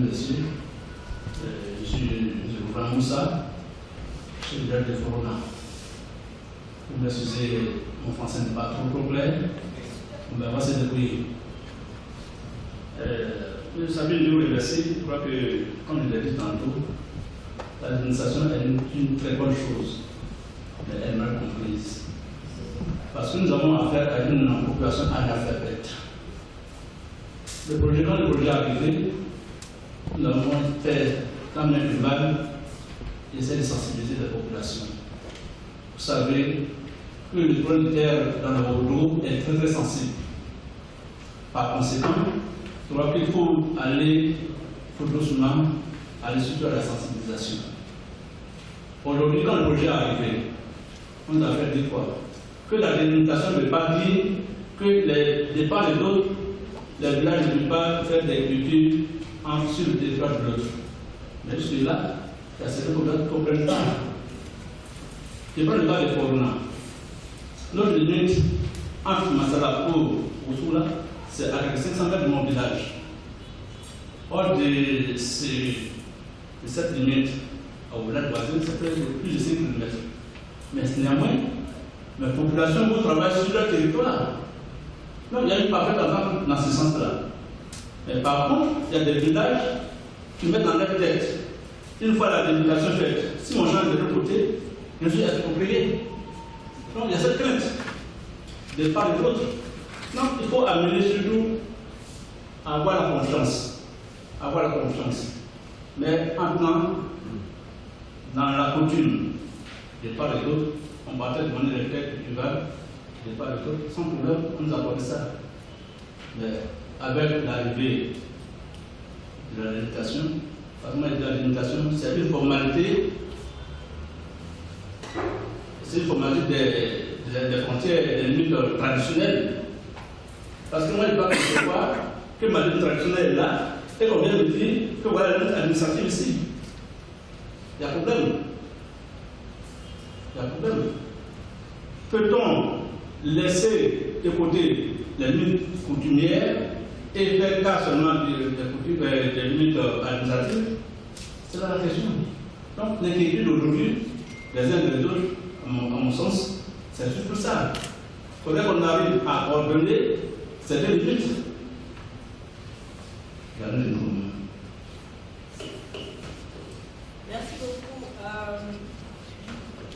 mesdames, messieurs, je suis le gouvernement Moussa, chef de l'ordre de Corona. Vous m'excusez, mon français n'est pas trop clair, mais on va se débrouiller. Vous savez, nous remercier, je crois que, comme je l'ai dit tantôt, l'administration est une très bonne chose, mais elle est mal comprise. Parce que nous avons affaire à une population analphabète. Quand le projet est arrivé, nous avons fait quand même une vague, essayer de sensibiliser la population. Vous savez que le problème de terre dans le Bordeaux est très très sensible. Par conséquent, je crois qu'il faut aller, doucement, aller surtout à la sensibilisation. Aujourd'hui, quand le projet est arrivé, on a fait des fois que la délimitation ne veut pas dire que les parts et d'autres, les villages ne peuvent pas faire des cultures sur le territoire de l'autre. Mais jusque-là, il y a certains populations qui ne comprennent pas. Je prends le cas de Corona. Notre limite entre Massalako et Ousoula, c'est à 500 mètres de mon village. Hors de cette limite, au village voisin, c'est plus de 5 km. Mais néanmoins, mes populations vont travailler sur leur territoire. Donc il y a une parfaite entente dans ce sens-là. Mais par contre, il y a des villages qui mettent dans leur tête, une fois la délimitation faite, si on change de l'autre côté, je suis exproprié. Donc il y a cette crainte de part et d'autre. Donc il faut amener surtout à avoir la confiance. Avoir la confiance. Mais maintenant, dans la coutume de part et d'autre, on partait de demander les quêtes culturelles de part et d'autre, sans problème, on nous accorde ça. Mais avec l'arrivée de la limitation, la limitation, c'est une formalité. C'est une formalité des frontières, des limites traditionnelles. Parce que moi, je ne peux pas concevoir que ma limite traditionnelle est là et qu'on vient me dire que voilà la limite administrative ici. Il y a problème. Il y a problème. Peut-on laisser de côté les limites coutumières et faire cas seulement des limites administratives? C'est là la question. Donc, l'inquiétude d'aujourd'hui, les uns et les autres, à mon sens, c'est surtout ça. Il faudrait qu'on arrive à ordonner certaines limites. Merci beaucoup.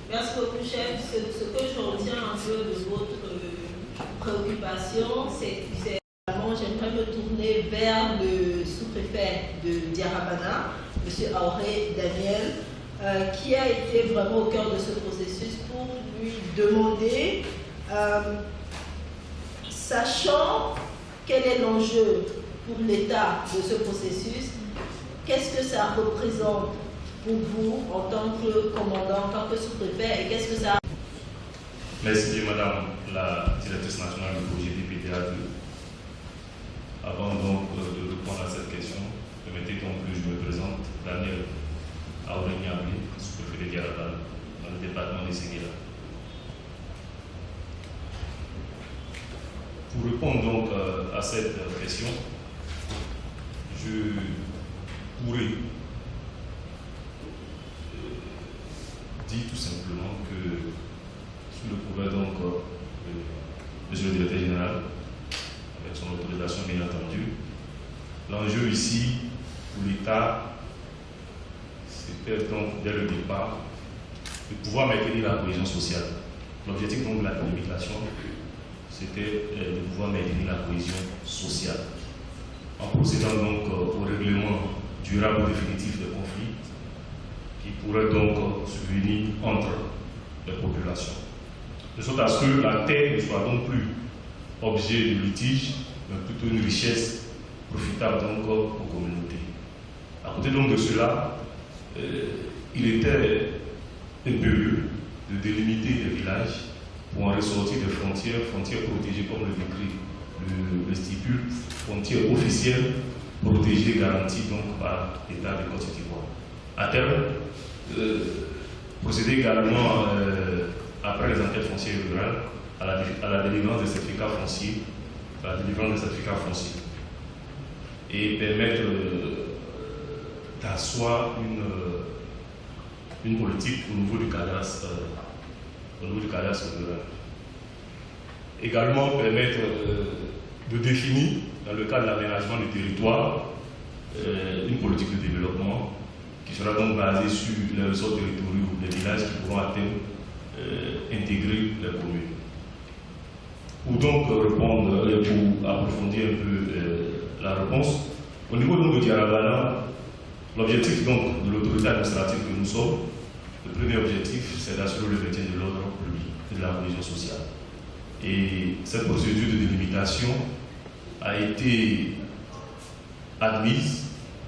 Merci beaucoup, chef. Ce que je retiens un peu de votre préoccupation, c'est vraiment, j'aimerais me tourner vers le sous-préfet de Diarabana, M. Auré Daniel, qui a été vraiment au cœur de ce processus pour lui demander, sachant quel est l'enjeu pour l'État de ce processus, qu'est-ce que ça représente pour vous en tant que commandant, en tant que sous-préfet, et qu'est-ce que ça... Merci Madame la directrice nationale du projet DPTA2. Avant donc de répondre à cette question, permettez donc que je me présente, Daniel Auré-Niamé, sous-préfet de Diarabana, dans le département des Séguéla. Pour répondre donc à cette question, je pourrais dire tout simplement que, sous le pouvoir donc monsieur le directeur général, avec son autorisation bien entendu, l'enjeu ici pour l'État, c'était donc dès le départ de pouvoir maintenir la cohésion sociale. L'objectif donc de la délimitation, c'était de pouvoir maintenir la cohésion sociale. En procédant donc au règlement durable ou définitif des conflits qui pourraient donc survenir entre les populations. De sorte à ce que la terre ne soit donc plus objet de litige, mais plutôt une richesse profitable donc aux communautés. À côté donc de cela, il était impérieux de délimiter des villages pour en ressortir des frontières protégées comme le décret le stipule, frontières officielles protégées, garanties donc par l'État de Côte d'Ivoire. À terme, procéder également, après les enquêtes foncières rurales, à la délivrance des certificats fonciers, et permettre d'asseoir une politique au niveau du cadastre rural. Également permettre de définir, dans le cadre de l'aménagement du territoire, une politique de développement qui sera donc basée sur les ressorts territoriaux des villages qui pourront à terme intégrer les communes. Pour donc répondre et pour approfondir un peu la réponse, au niveau donc de Diarabana, l'objectif donc de l'autorité administrative que nous sommes, le premier objectif, c'est d'assurer le maintien de l'ordre public et de la cohésion sociale. Et cette procédure de délimitation a été admise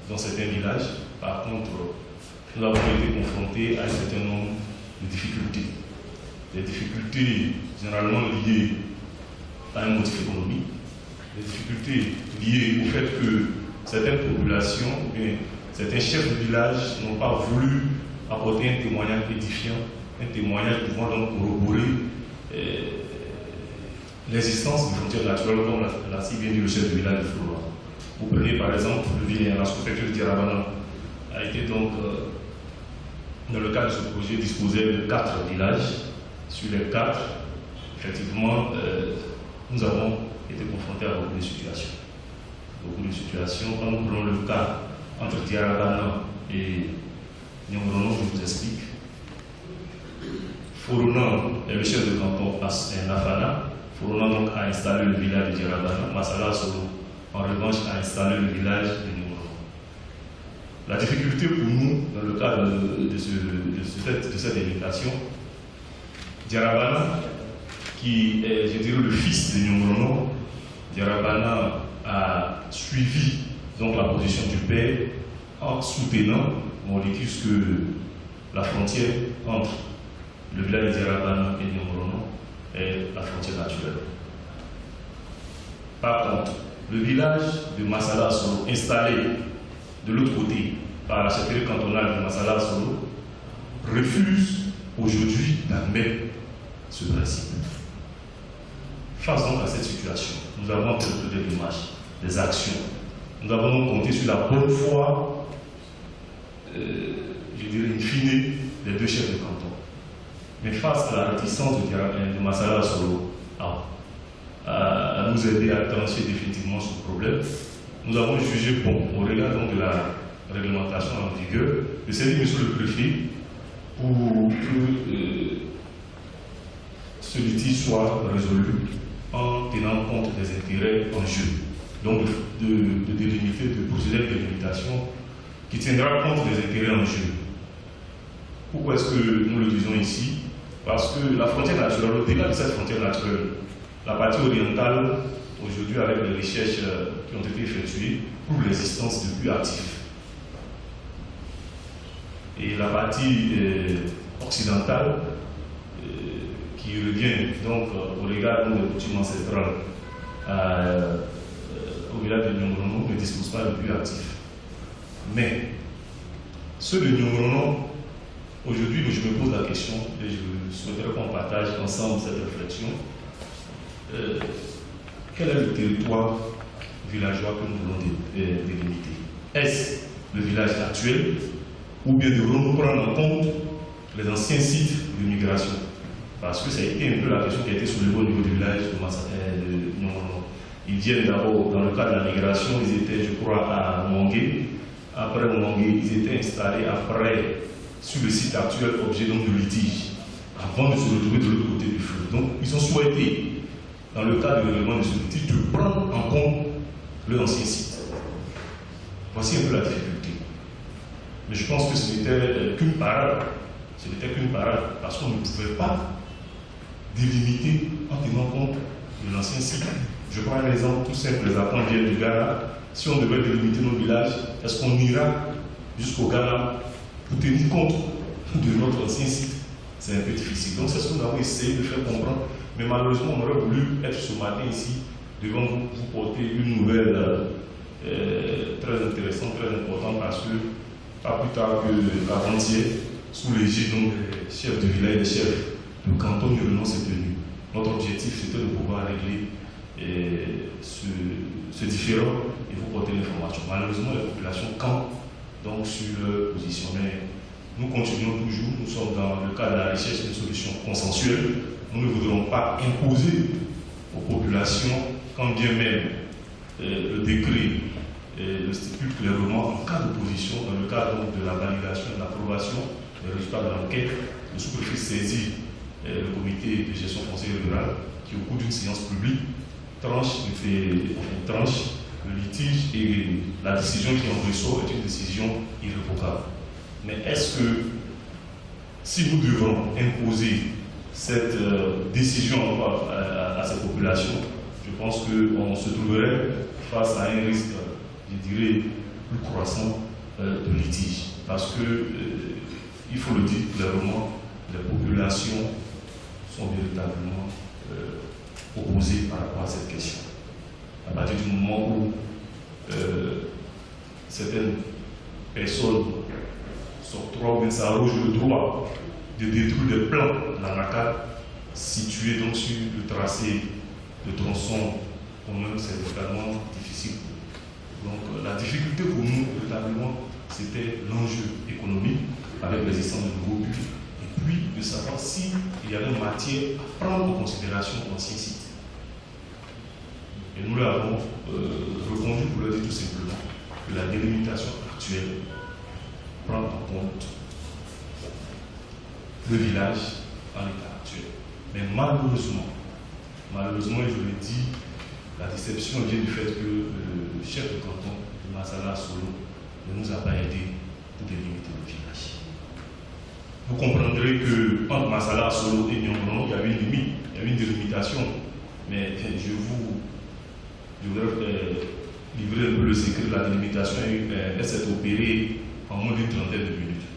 dans certains villages. Par contre, nous avons été confrontés à un certain nombre de difficultés. Des difficultés généralement liées à un motif économique, des difficultés liées au fait que certaines populations, ou bien certains chefs de village n'ont pas voulu apporter un témoignage édifiant, un témoignage pouvant donc corroborer l'existence de frontières naturelles, comme l'a si bien dit le chef de village de Flora. Vous prenez par exemple le village, la sous-préfecture de Diarabana a été donc, dans le cadre de ce projet, disposé de 4 villages. Sur les 4, effectivement, nous avons été confrontés à beaucoup de situations. Beaucoup de situations. Quand nous prenons le cas entre Diarabana et Nyongorono, je vous explique. Foronan est le chef de canton Nafana. Foronan donc a installé le village de Diarabana. Massala Solo, en revanche, a installé le village de Nyongorono. La difficulté pour nous, dans le cadre de cette délimitation, Diarabana, qui est, je dirais, le fils de Nyongorono, Diarabana a suivi donc la position du père en soutenant, on dit que la frontière entre le village de Diarabana et Nyongorono est la frontière naturelle. Par contre, le village de Massala Solo, installé de l'autre côté par la chefferie cantonale de Massala Solo, refuse aujourd'hui d'admettre ce principe. Face donc à cette situation, nous avons entrepris des démarches, des actions. Nous avons donc compté sur la bonne foi, je dirais in fine, des 2 chefs de canton. Mais face à la réticence de Massala Solo à nous aider à trancher définitivement ce problème, nous avons jugé bon, au regard donc de la réglementation en vigueur, de saisir M. le préfet pour que ce litige soit résolu en tenant compte des intérêts en jeu. Donc de délimiter, de procéder à une délimitation qui tiendra compte des intérêts en jeu. Pourquoi est-ce que nous le disons ici? Parce que la frontière naturelle, au-delà de cette frontière naturelle, la partie orientale, aujourd'hui avec les recherches qui ont été effectuées, prouve l'existence de puits actifs. Et la partie occidentale, qui revient donc au regard des coutumes ancestrales au village de Nyongorono, ne dispose pas de puits actifs. Mais ceux de Nyongorono, aujourd'hui, je me pose la question et je souhaiterais qu'on partage ensemble cette réflexion. Quel est le territoire villageois que nous voulons délimiter? Est-ce le village actuel ou bien de reprendre en compte les anciens sites de migration? Parce que ça a été un peu la question qui a été soulevée au niveau du village de Nyongorono. Ils viennent d'abord, dans le cadre de la migration, ils étaient, je crois, à Mwangé. Après Mwangé, ils étaient installés après sur le site actuel, objet donc de litige, avant de se retrouver de l'autre côté du fleuve. Donc, ils ont souhaité, dans le cadre du règlement de ce litige, de prendre en compte leur ancien site. Voici un peu la difficulté. Mais je pense que ce n'était qu'une parade. Ce n'était qu'une parade parce qu'on ne pouvait pas délimiter en tenant compte de l'ancien site. Je prends un exemple tout simple, les enfants viennent du Ghana. Si on devait délimiter nos villages, est-ce qu'on ira jusqu'au Ghana pour tenir compte de notre ancien site? C'est un peu difficile. Donc c'est ce que nous avons essayé de faire comprendre. Mais malheureusement, on aurait voulu être ce matin ici, devant vous porter une nouvelle très intéressante, très importante, parce que pas plus tard que l'avant-hier, sous l'égide des chefs de village et des chefs de canton, Nyongorono s'est tenu. Notre objectif, c'était de pouvoir régler ce différend et vous porter l'information. Malheureusement, les populations campent donc sur leur position. Mais nous continuons toujours, nous sommes dans le cadre de la recherche d'une solution consensuelle. Nous ne voudrons pas imposer aux populations, quand bien même le décret le stipule clairement en cas d'opposition, dans le cadre de la validation et de l'approbation des résultats de l'enquête, le sous-préfet saisit le comité de gestion foncière rurale qui, au cours d'une séance publique, tranche le litige et la décision qui en ressort est une décision irrévocable. Mais est-ce que si nous devons imposer cette décision à ces populations, je pense qu'on se trouverait face à un risque, je dirais, plus croissant de litige. Parce que, il faut le dire clairement, les populations sont véritablement opposées par rapport à cette question. À partir du moment où certaines personnes s'octroient ou s'arrogent le droit de détruire des plans de la NACAD situés donc sur le tracé de tronçon commun, c'est totalement difficile. Donc la difficulté pour nous, véritablement, c'était l'enjeu économique avec l'existence de nouveaux buts et puis de savoir s'il y avait matière à prendre en considération l'ancien site. Et nous l'avons reconduit pour le dire tout simplement que la délimitation actuelle prend en compte le village en l'état actuel. Mais malheureusement, et je le dis, la déception vient du fait que le chef de canton de Massala Solo ne nous a pas aidés pour délimiter le village. Vous comprendrez que entre Massala Solo et Nyongonon, il y avait une limite, il y avait une délimitation. Mais je voudrais livrer un peu le secret de la délimitation. Elle s'est opérée en moins d'une trentaine de minutes.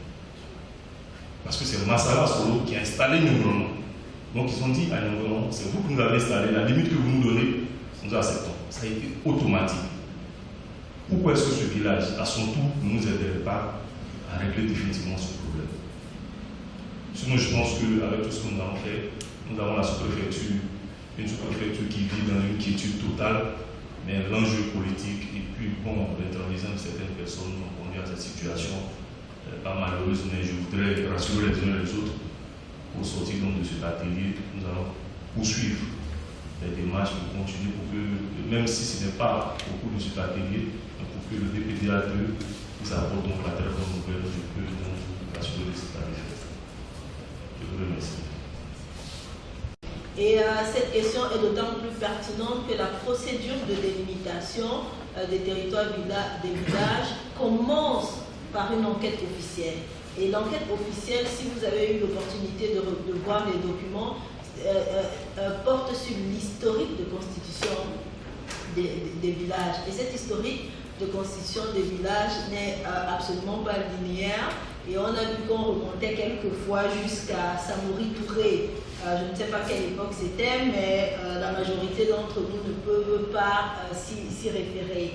Parce que c'est Massala Solo qui a installé Nyongonon. Donc ils ont dit à Nyongonon, c'est vous qui nous avez installé, la limite que vous nous donnez, nous acceptons. Ça a été automatique. Pourquoi est-ce que ce village, à son tour, ne nous aiderait pas à régler définitivement ce problème? Sinon, je pense qu'avec tout ce que nous avons fait, nous avons la sous-préfecture, une sous-préfecture qui vit dans une quiétude totale, mais l'enjeu politique et puis bon, l'intervention de certaines personnes ont conduit à cette situation pas malheureuse, mais je voudrais rassurer les uns et les autres. Au sortir donc de cet atelier, nous allons poursuivre les démarches pour continuer pour que, même si ce n'est pas au cours de cet atelier, pour que le DPDA2 nous apporte donc la très bonne nouvelle, je peux donc vous rassurer de cet atelier. Je vous remercie. Et cette question est d'autant plus pertinente que la procédure de délimitation des territoires des villages commence par une enquête officielle. Et l'enquête officielle, si vous avez eu l'opportunité de voir les documents, porte sur l'historique de constitution des villages. Et cette historique de constitution des villages n'est absolument pas linéaire. Et on a vu qu'on remontait quelquefois jusqu'à Samori Touré. Je ne sais pas quelle époque c'était, mais la majorité d'entre nous ne peuvent pas s'y référer.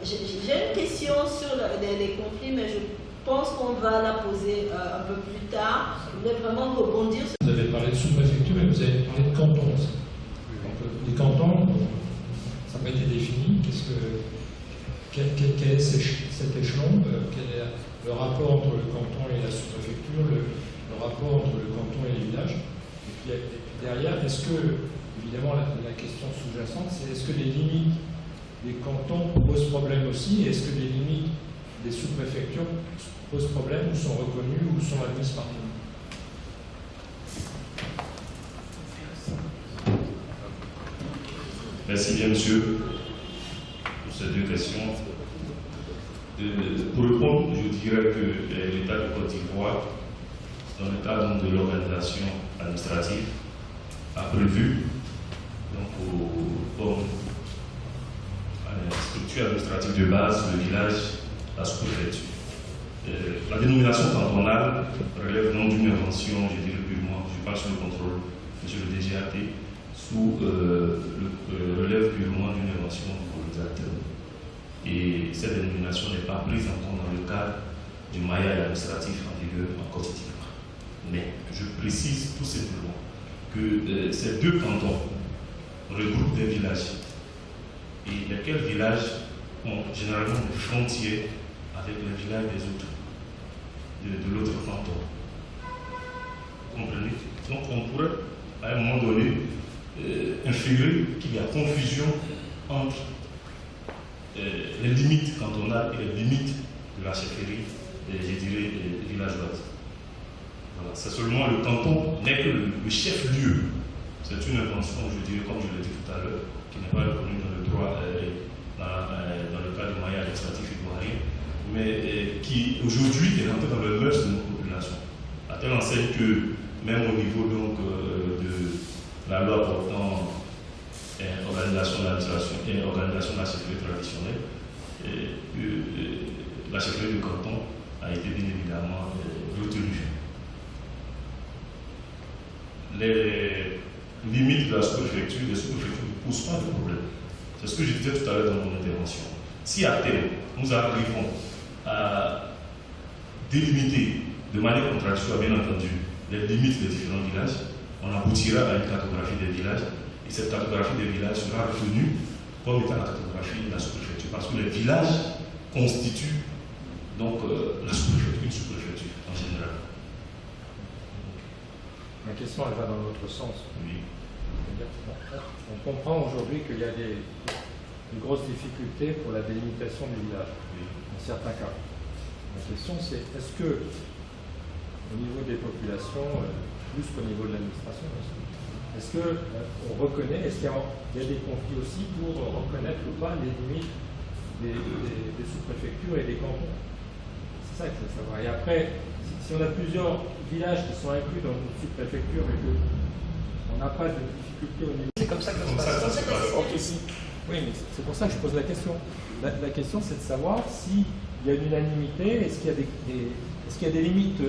J'ai une question sur les conflits, mais je pense qu'on va la poser un peu plus tard. Je voulais vraiment rebondir sur... Vous avez parlé de sous-préfecture, mais vous avez parlé de canton aussi. Donc, les cantons, ça n'a pas été défini. Quel est cet échelon? Quel est le rapport entre le canton et la sous-préfecture, le rapport entre le canton et les villages? Et puis derrière, est-ce que, évidemment, la question sous-jacente, c'est est-ce que les limites des cantons posent problème aussi? Et est-ce que les limites des sous-préfectures posent problème ou sont reconnues ou sont admises par tout? Merci bien, monsieur, pour ces deux questions. Pour répondre, je dirais que l'État de Côte d'Ivoire, dans le cadre de l'organisation administrative, a prévu, donc, à la structure administrative de base, le village, la sous-préfecture. La dénomination cantonale relève non d'une invention, je dirais purement, je parle sous le contrôle de le DGAT, relève purement d'une invention du colonisateur. Et cette dénomination n'est pas prise en compte dans le cadre du maillage administratif en vigueur en Côte d'Ivoire. Mais je précise tout simplement que ces deux cantons regroupent des villages. Et lesquels villages ont généralement des frontières avec les villages des autres, de l'autre canton. Vous comprenez? Donc on pourrait, à un moment donné, inférer qu'il y a confusion entre les limites cantonales et les limites de la chefferie, je dirais, villageoise. Voilà. C'est seulement le canton n'est que le chef-lieu. C'est une invention, je dirais, comme je l'ai dit tout à l'heure, qui n'est pas reconnue dans le droit, dans le cadre du maillage administratif ivoirien, mais qui aujourd'hui est rentré dans le mœurs de notre population. À telle enseigne que, même au niveau donc, de la loi portant organisation de l'administration et organisation de la chefferie traditionnelle, la chefferie du canton a été bien évidemment retenue. Les limites de la sous-préfecture, les sous-préfectures ne posent pas de problème. C'est ce que je disais tout à l'heure dans mon intervention. Si à terme, nous arrivons à délimiter de manière contradictoire, bien entendu, les limites des différents villages, on aboutira à une cartographie des villages, et cette cartographie des villages sera retenue comme étant la cartographie de la sous-préfecture, parce que les villages constituent donc la sous-préfecture, une sous-préfecture en général. Ma question, elle va dans l'autre sens. Oui. On comprend aujourd'hui qu'il y a de grosses difficultés pour la délimitation des villages, dans certains cas. Ma question, c'est est-ce que, au niveau des populations, plus qu'au niveau de l'administration, est-ce qu'on reconnaît, est-ce qu'il y a des conflits aussi pour reconnaître ou pas les limites des sous-préfectures et des cantons? C'est ça qu'il faut savoir. Et après, si on a plusieurs villages qui sont inclus dans une sous-préfecture et qu'on n'a pas de difficulté au niveau... C'est comme ça que ça se passe. Ok, si. Oui, mais c'est pour ça que je pose la question. La question, c'est de savoir s'il y a une unanimité, est-ce qu'il y a des limites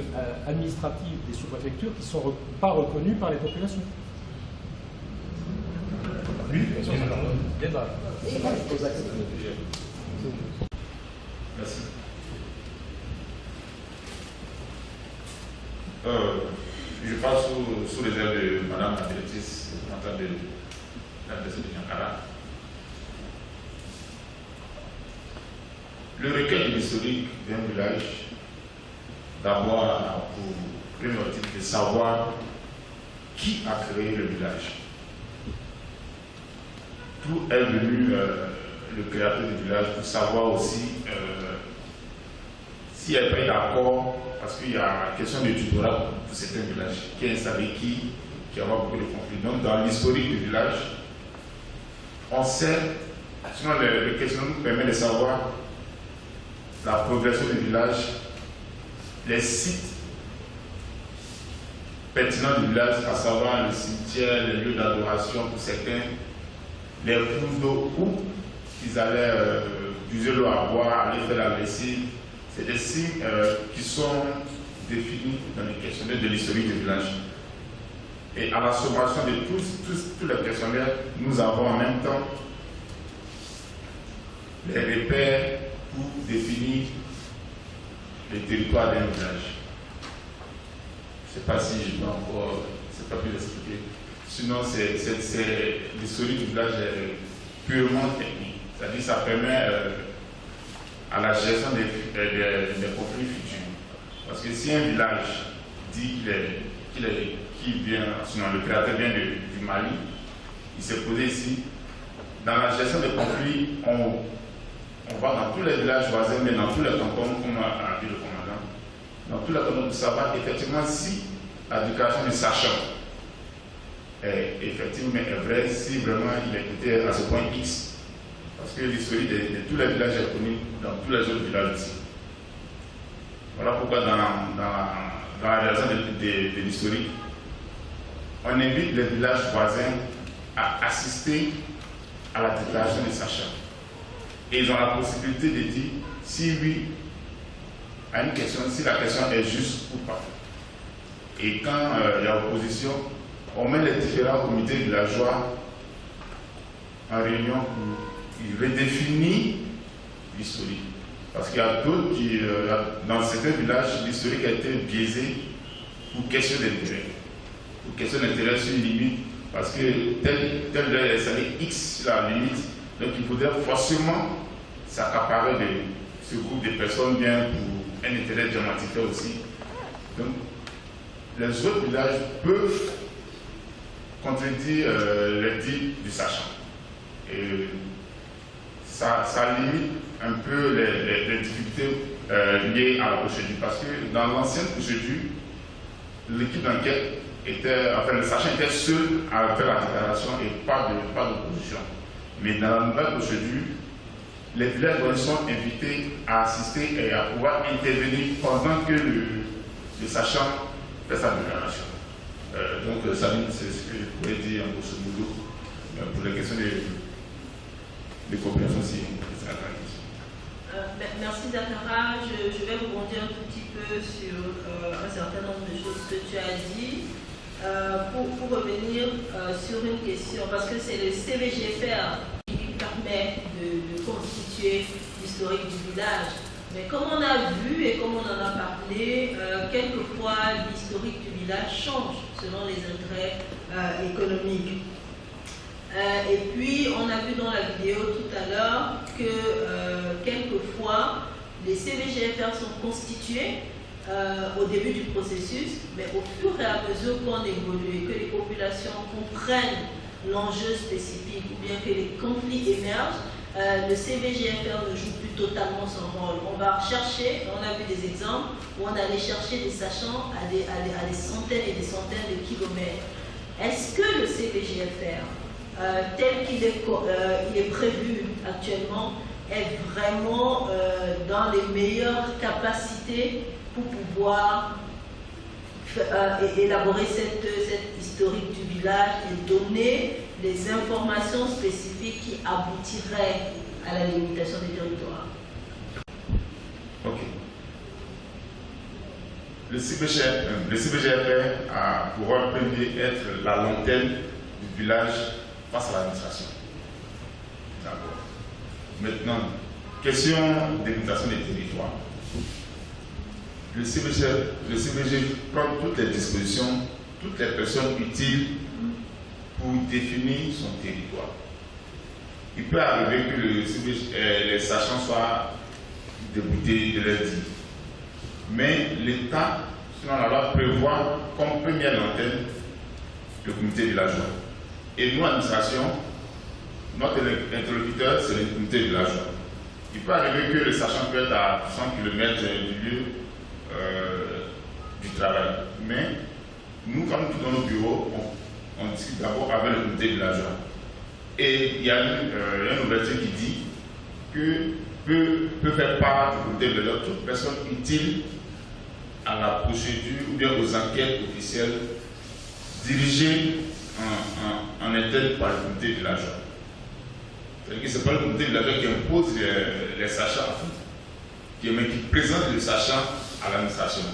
administratives des sous-préfectures qui ne sont pas reconnues par les populations? Oui, bien sûr. Je pose la question. Merci. Je passe sous les ailes de Madame la directrice départementale de la DRC de Niankara. Le recueil de l'historique d'un village, d'abord pour premier motif de savoir qui a créé le village. D'où est venu le créateur du village pour savoir aussi s'il n'y a pas eu d'accord, parce qu'il y a la question de tutorat pour certains villages, qui est installé qui a beaucoup de conflits. Donc dans l'historique du village, on sait, sinon le questionnement nous permet de savoir la progression du village, les sites pertinents du village, à savoir le cimetière, les lieux d'adoration pour certains, les cours d'eau où ils allaient puiser l'eau à boire, aller faire la lessive. C'est des signes qui sont définis dans les questionnaires de l'historique du village. Et à la sommation de tous les questionnaires, nous avons en même temps les repères pour définir le territoire d'un village. Je ne sais pas si je peux encore, c'est pas plus l'expliquer. Sinon, l'historique du village est purement technique. C'est-à-dire que ça permet à la gestion des conflits futurs. Parce que si un village dit qu'il vient, sinon le créateur vient du Mali, il s'est posé ici, dans la gestion des conflits, on va dans tous les villages voisins, mais dans tous les cantons, comme a dit le commandant, dans tous les cantons, pour savoir effectivement si l'éducation du sachant est effectivement vraie, si vraiment il est écouté à ce point X. Parce que l'historique de tous les villages est connue dans tous les autres villages ici. Voilà pourquoi dans la réalisation de l'historique, on invite les villages voisins à assister à la déclaration des sachants. Et ils ont la possibilité de dire si oui à une question, si la question est juste ou pas. Et quand il y a opposition, on met les différents comités villageois en réunion pour redéfinir l'historique. Parce qu'il y a d'autres qui, dans certains villages, l'historique a été biaisé pour question d'intérêt. Pour question d'intérêt sur une limite, parce que tel village est installé X sur la limite, donc il faudrait forcément s'accaparer ce groupe de personnes vient pour un intérêt diamantifère aussi. Donc, les autres villages peuvent contredire les dits du sachant. Et ça limite un peu les difficultés liées à la procédure. Parce que dans l'ancienne procédure, l'équipe d'enquête le sachant était seul à faire la déclaration et pas d'opposition. Mais dans la nouvelle procédure, les villages sont invités à assister et à pouvoir intervenir pendant que le sachant fait sa déclaration. Donc, Sabine, c'est ce que je pourrais dire en grosso modo pour les questions de coopération. Merci Zakara. Je vais rebondir un tout petit peu sur un certain nombre de choses que tu as dit. Pour revenir sur une question, parce que c'est le CVGFR qui permet de constituer l'historique du village. Mais comme on a vu et comme on en a parlé, quelquefois l'historique du village change selon les intérêts économiques. Et puis on a vu dans la vidéo tout à l'heure que quelquefois les CVGFR sont constitués au début du processus, mais au fur et à mesure qu'on évolue et que les populations comprennent l'enjeu spécifique ou bien que les conflits émergent, le CVGFR ne joue plus totalement son rôle. On va chercher, on a vu des exemples où on allait chercher des sachants à des centaines et des centaines de kilomètres. Est-ce que le CVGFR, tel qu'il est prévu actuellement, est vraiment dans les meilleures capacités pour pouvoir élaborer cette historique du village et donner les informations spécifiques qui aboutiraient à la délimitation des territoires? Ok. Le CVGFR a pour rôle premier être la lanterne du village face à l'administration. D'accord. Maintenant, question délimitation des territoires. Le CVG prend toutes les dispositions, toutes les personnes utiles pour définir son territoire. Il peut arriver que les sachants soient déboutés de leur dit. Mais l'État, selon la loi, prévoit comme première antenne le comité villageois. Et nous, administration, notre interlocuteur, c'est le comité villageois. Il peut arriver que le sachant peut être à 100 km du lieu du travail. Mais nous, quand nous quittons nos bureaux, on discute d'abord avec le comité villageois. Et il y a une ouverture qui dit que peut faire part du comité villageois toute personne utile à la procédure ou bien aux enquêtes officielles dirigées en interne par le comité villageois. C'est-à-dire que ce n'est pas le comité villageois qui impose les sachants, mais qui présente le sachant à l'administration.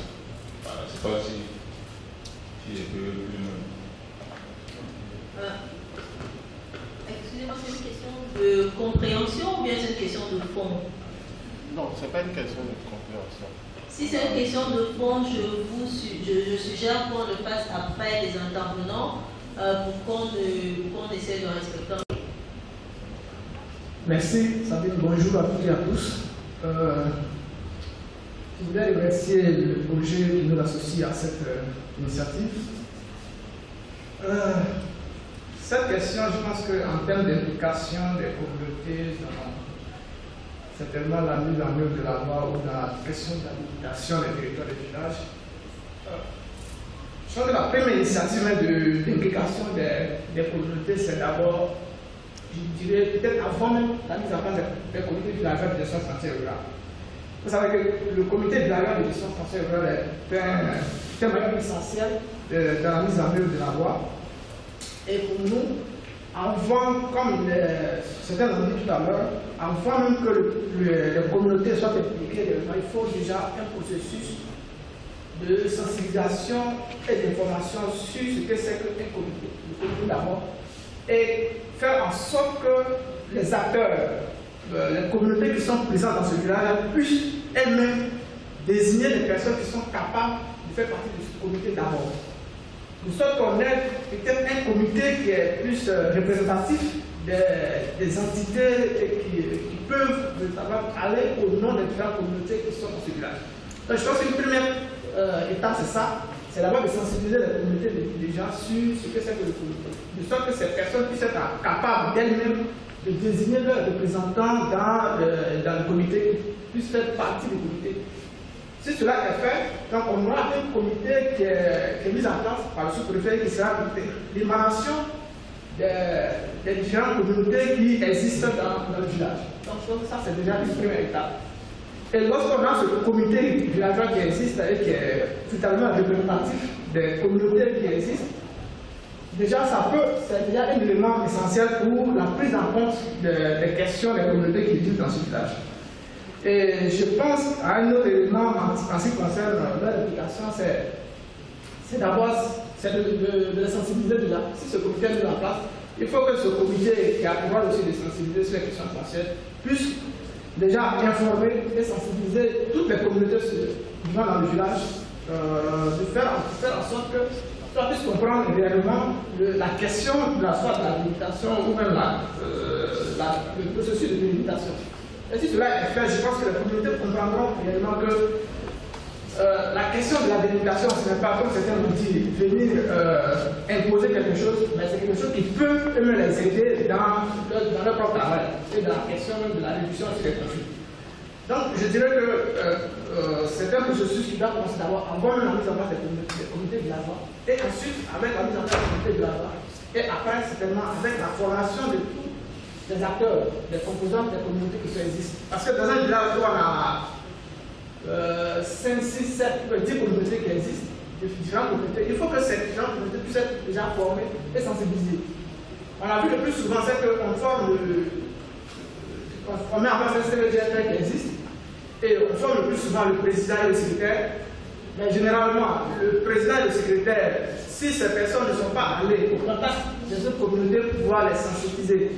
Voilà, je ne sais pas si je peux plus. Excusez-moi, c'est une question de compréhension ou bien c'est une question de fond? Non, ce n'est pas une question de compréhension. Si c'est une question de fond, je suggère qu'on le fasse après les intervenants pour qu'on essaie de respecter. Merci, Sabine. Bonjour à toutes et à tous. Je voudrais remercier le projet qui nous associe à cette initiative. Cette question, je pense qu'en termes d'implication des communautés dans certainement la mise en œuvre de la loi ou dans la question de la limitation des territoires des villages, je pense que la première initiative d'implication des communautés, c'est d'abord, je dirais, peut-être avant même la mise en place des comités villageois de gestion foncière rurale. Vous savez que le comité villageois de gestion foncière rurale est un maillon essentiel dans la mise en œuvre de la loi. Et pour nous, avant, comme certains l'ont dit tout à l'heure, avant même que les communautés soient impliquées, il faut déjà un processus de sensibilisation et d'information sur ce que c'est qu'un comité. Le comité d'abord. Et faire en sorte que les acteurs, les communautés qui sont présentes dans ce village puissent elles-mêmes désigner les personnes qui sont capables de faire partie de ce comité d'abord. De sorte qu'on ait peut-être un comité qui est plus représentatif des entités qui peuvent notamment aller au nom des différentes communautés qui sont dans ce village. Donc je pense qu'une première étape, c'est ça. C'est d'abord de sensibiliser les communautés des gens sur ce que c'est que le comité. De sorte que ces personnes puissent être capables d'elles-mêmes de désigner leurs représentants dans le comité, qui puissent faire partie du comité. Si cela est fait, donc on aura un comité qui est mis en place par le sous-préfet qui sera l'émanation des différentes communautés qui existent dans le village. Donc ça c'est déjà une première étape. Et lorsqu'on a ce comité villageois qui existe et qui est totalement représentatif des communautés qui existent, déjà c'est déjà un élément essentiel pour la prise en compte des questions des communautés qui vivent dans ce village. Et je pense à un autre élément en ce qui concerne leur implication, c'est d'abord de les sensibiliser déjà. Si ce comité est mis en place, il faut que ce comité qui a le pouvoir aussi de sensibiliser sur les questions essentielles puisse déjà informer et sensibiliser toutes les communautés vivant dans le village, de faire en sorte que on puisse comprendre réellement la question de la soit de la délimitation ou même le processus de délimitation. Et si cela est fait, je pense que les communautés comprendront réellement que la question de la délimitation, ce n'est pas, comme certains nous disent, venir imposer quelque chose, mais c'est quelque chose qui peut eux les aider dans leur propre travail et dans la question même de la réduction des conflits. Donc, je dirais que c'est un processus qui doit commencer d'abord avant même la mise en place des comités villageois, et ensuite avec la mise en place des comités villageois, et après, certainement, avec la formation de tous les acteurs, des composants des communautés qui existent. Parce que dans un village où on a 5, 6, 7, 10 communautés qui existent, différentes communautés, il faut que ces différentes communautés puissent être déjà formées et sensibilisées. On a vu le plus souvent, c'est qu'on forme on met en place un CVGFR qui existe, et on forme le plus souvent le président et le secrétaire. Mais généralement, le président et le secrétaire, si ces personnes ne sont pas allées au contact des autres communautés pour pouvoir les sensibiliser,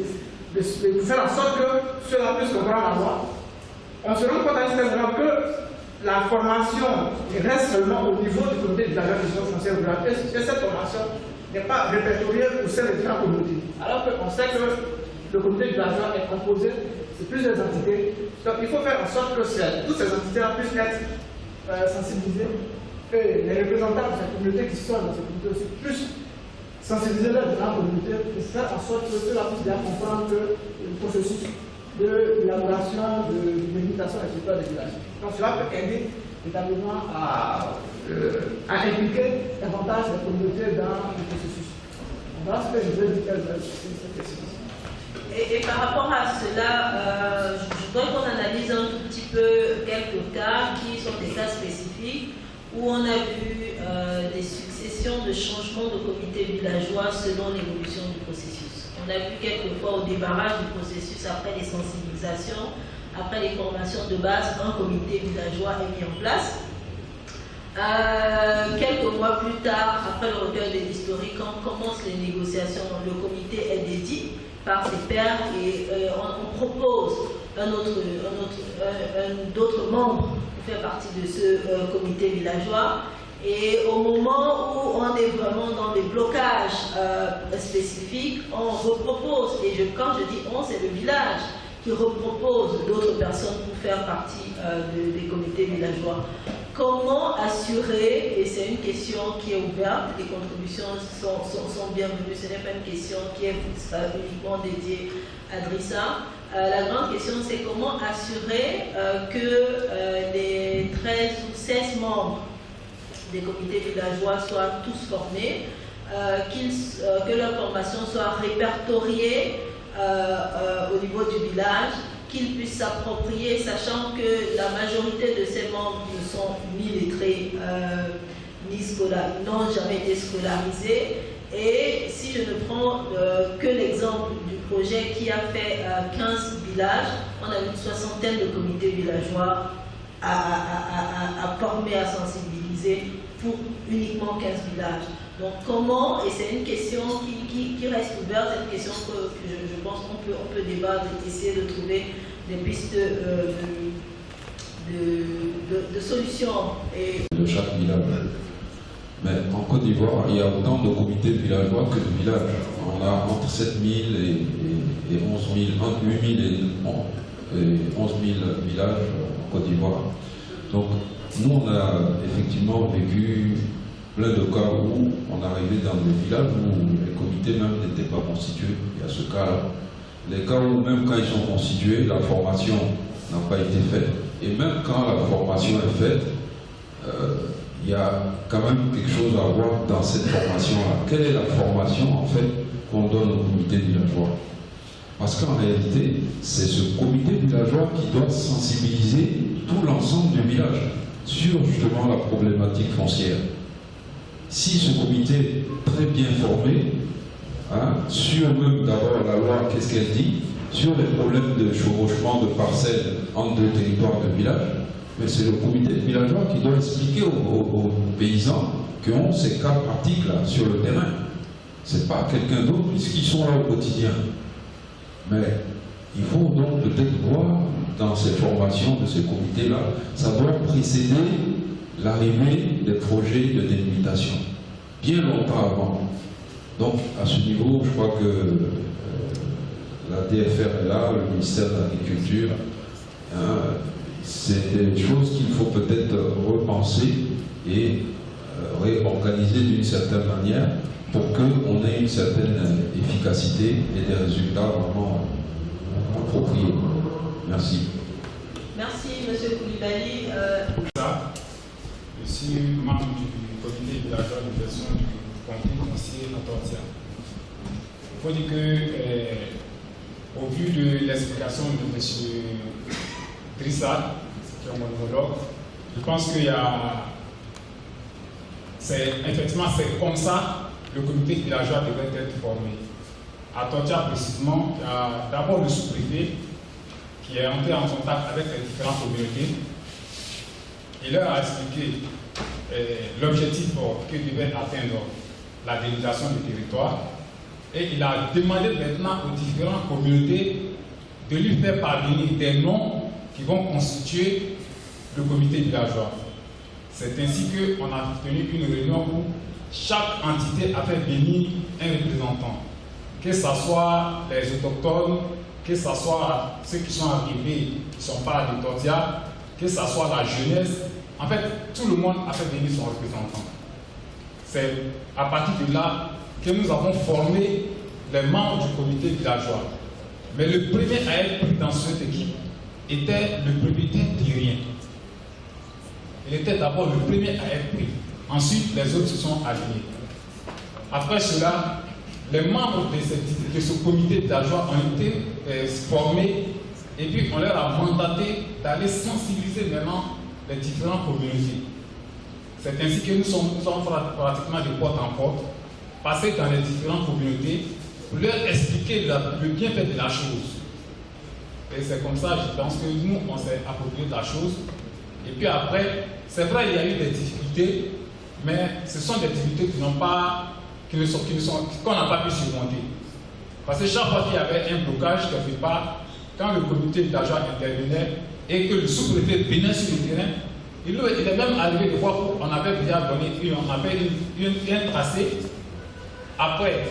de faire en sorte que ceux-là puissent comprendre la loi, on se rend compte à un certain moment que la formation reste seulement au niveau du comité de la gestion foncière rurale, et cette formation n'est pas répertoriée au sein des différentes communautés. Alors qu'on sait que le comité de l'argent est composé de plusieurs entités, donc il faut faire en sorte que toutes ces entités-là puissent être sensibilisées, et les représentants de ces communautés qui sont dans ces communautés aussi puissent sensibiliser les différentes communautés et faire en sorte que ceux-là puissent bien comprendre que le processus d'élaboration, de délimitation des territoires des villages. Donc cela peut aider également à impliquer davantage les communautés dans le processus. Voilà ce que je veux dire sur cette question. Et par rapport à cela, je voudrais qu'on analyse un tout petit peu quelques cas qui sont des cas spécifiques où on a vu des successions de changements de comités villageois selon l'évolution du processus. On a vu quelquefois au démarrage du processus, après les sensibilisations, après les formations de base, un comité villageois est mis en place. Quelques mois plus tard, après le recueil de l'historique, quand commencent les négociations, le comité est dédié par ses pairs et on propose d'autres membres pour faire partie de ce comité villageois. Et au moment où on est vraiment dans des blocages spécifiques, on repropose, et quand je dis on, c'est le village qui repropose d'autres personnes pour faire partie des comités villageois. Comment assurer, et c'est une question qui est ouverte, les contributions sont bienvenues, ce n'est pas une question qui est uniquement dédiée à Drissa. La grande question, c'est comment assurer que les 13 ou 16 membres des comités villageois soient tous formés, que leur formation soit répertoriée au niveau du village, qu'ils puissent s'approprier, sachant que la majorité de ces membres ne sont ni lettrés, n'ont jamais été scolarisés. Et si je ne prends que l'exemple du projet qui a fait 15 villages, on a une soixantaine de comités villageois à former, à sensibiliser pour uniquement 15 villages. Donc comment, et c'est une question qui reste ouverte, c'est une question que je pense qu'on peut débattre et essayer de trouver des pistes de solutions. De chaque village. Mais en Côte d'Ivoire, il y a autant de comités villageois que de villages. On a entre 7000 et et 11 000, entre 8 000 et 11 000 villages en Côte d'Ivoire. Donc, nous, on a effectivement vécu plein de cas où on arrivait dans des villages où les comités même n'étaient pas constitués. Il y a ce cas-là. Les cas où même quand ils sont constitués, la formation n'a pas été faite. Et même quand la formation est faite, il y a quand même quelque chose à voir dans cette formation-là. Quelle est la formation en fait qu'on donne au comité villageois? Parce qu'en réalité, c'est ce comité villageois qui doit sensibiliser tout l'ensemble du village sur justement la problématique foncière. Si ce comité est très bien formé, sur même d'abord la loi, qu'est-ce qu'elle dit, sur les problèmes de chevauchement de parcelles entre deux territoires de village, mais c'est le comité villageois qui doit expliquer aux paysans qui ont ces cas pratiques là sur le terrain. C'est pas quelqu'un d'autre puisqu'ils sont là au quotidien. Mais il faut donc peut-être voir dans ces formations de ces comités-là, ça doit précéder l'arrivée des projets de délimitation, bien longtemps avant. Donc à ce niveau, je crois que la DFR est là, le ministère de l'Agriculture, c'est des choses qu'il faut peut-être repenser et réorganiser d'une certaine manière pour qu'on ait une certaine efficacité et des résultats vraiment appropriés. Merci. Merci, M. Koulibaly. Je suis membre du comité villageois de gestion du conflit foncier à Tortia. Il faut dire que, au vu de l'explication de M. Drissa, qui est mon homologue, je pense qu'il y a. Effectivement, c'est comme ça le comité villageois devrait être formé. À Tortia, précisément, il y a d'abord le sous-préfet qui est entré en contact avec les différentes communautés. Il leur a expliqué l'objectif que devait atteindre la délimitation du territoire et il a demandé maintenant aux différentes communautés de lui faire parvenir des noms qui vont constituer le comité villageois. C'est ainsi qu'on a tenu une réunion où chaque entité a fait venir un représentant, que ce soit les autochtones, que ce soit ceux qui sont arrivés, qui ne sont pas des Tortia, que ce soit la jeunesse. En fait, tout le monde a fait venir son représentant. C'est à partir de là que nous avons formé les membres du comité villageois. Mais le premier à être pris dans cette équipe était le propriétaire d'Irien. Il était d'abord le premier à être pris. Ensuite, les autres se sont alignés. Après cela, les membres de ce comité villageois ont été formés et puis on leur a mandaté d'aller sensibiliser maintenant les différentes communautés. C'est ainsi que nous sommes pratiquement de porte en porte, passer dans les différentes communautés pour leur expliquer le bienfait de la chose. Et c'est comme ça, je pense que nous, on s'est approprié de la chose. Et puis après, c'est vrai, il y a eu des difficultés, mais ce sont des difficultés qu'on n'a pas pu surmonter. Parce que chaque fois qu'il y avait un blocage quelque part, quand le comité villageois intervenait et que le sous-préfet venait sur le terrain, il est même arrivé des fois où on avait déjà donné un tracé. Après,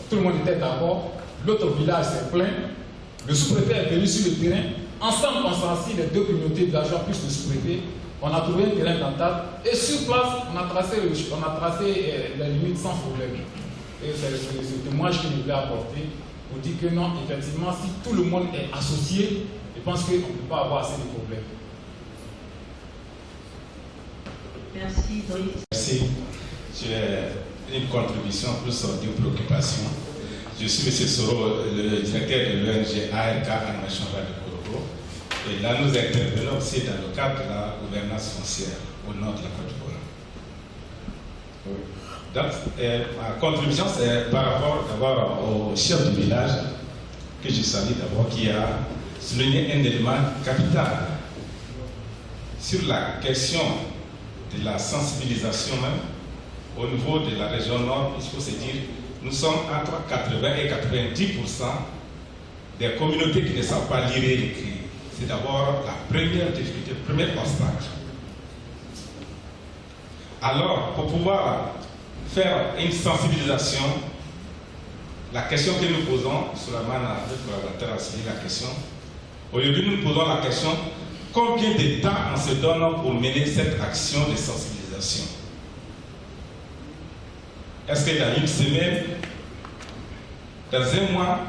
tout le monde était d'accord, l'autre village s'est plaint, le sous-préfet est venu sur le terrain, ensemble on s'est assis les deux communautés villageoises plus le sous-préfet, on a trouvé un terrain d'entente et sur place on a tracé les limites sans problème. Et c'est ce témoignage que je voulais apporter pour dire que non, effectivement, si tout le monde est associé, je pense qu'on ne peut pas avoir assez de problèmes. Merci, Doris. Merci. J'ai une contribution plus d'une préoccupation. Je suis M. Soro, le directeur de l'ONG ARK Animation de Korobo. Et là, nous intervenons aussi dans le cadre de la gouvernance foncière au nord de la Côte d'Ivoire. Donc, ma contribution, c'est par rapport d'abord au chef du village, que je salue d'abord, qui a souligné un élément capital sur la question de la sensibilisation même au niveau de la région nord. Il faut se dire, nous sommes entre 80 et 90% des communautés qui ne savent pas lire et écrire. C'est d'abord la première difficulté, le premier obstacle. Alors, pour pouvoir faire une sensibilisation, la question que nous posons, Souleymane, le collaborateur a signé la question, aujourd'hui nous posons la question, combien de temps on se donne pour mener cette action de sensibilisation? Est-ce que dans une semaine, dans un mois,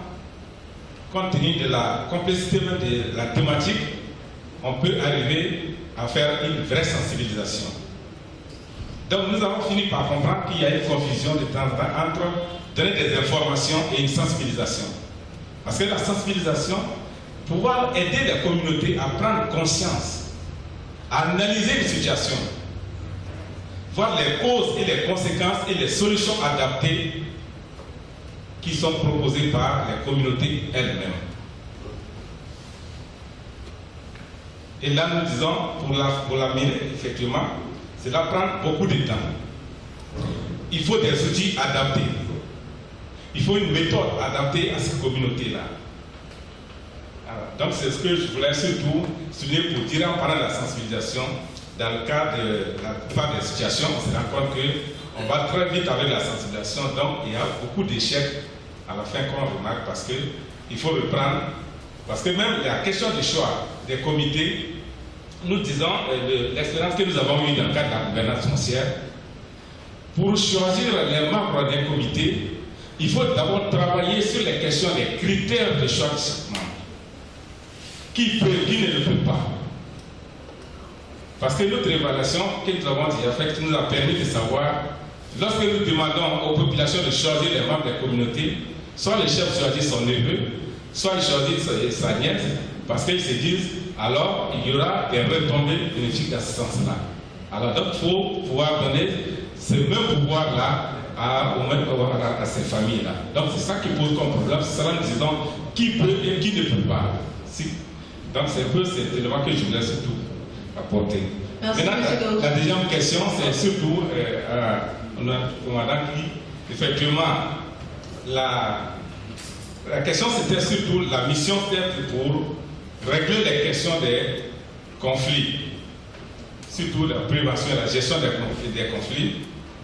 compte tenu de la complexité de la thématique, on peut arriver à faire une vraie sensibilisation? Donc nous avons fini par comprendre qu'il y a une confusion de temps en temps entre donner des informations et une sensibilisation. Parce que la sensibilisation, pouvoir aider les communautés à prendre conscience, à analyser une situation, voir les causes et les conséquences et les solutions adaptées qui sont proposées par les communautés elles-mêmes. Et là, nous disons, pour la mener, effectivement, cela prend beaucoup de temps. Il faut des outils adaptés. Il faut une méthode adaptée à ces communautés-là. Donc, c'est ce que je voulais surtout souligner pour dire pendant la sensibilisation. Dans le cas de la plupart des situations, on se rend compte qu'on va très vite avec la sensibilisation. Donc, il y a beaucoup d'échecs à la fin qu'on remarque parce qu'il faut reprendre. Parce que même la question du choix des comités, nous disons de l'expérience que nous avons eue dans le cadre de la gouvernance foncière, pour choisir les membres d'un comité, il faut d'abord travailler sur les questions des critères de choix de chaque membre. Qui peut, qui ne le peut pas. Parce que notre évaluation que nous avons déjà faite nous a permis de savoir, lorsque nous demandons aux populations de choisir les membres des communautés, soit les chefs choisissent son neveu, soit ils choisissent sa nièce, parce qu'ils se disent, alors il y aura des retombées bénéfiques dans ce sens-là. Alors donc il faut pouvoir donner ce même pouvoir-là à ces familles-là. Donc c'est ça qui pose comme problème, c'est ça nous disons qui peut et qui ne peut pas. Donc c'est un peu cet élément que je voulais surtout apporter. Merci. Maintenant, la deuxième question, c'est surtout au madame qui, effectivement, la question c'était surtout la mission peut-être pour régler les questions des conflits, surtout la prévention et la gestion des conflits,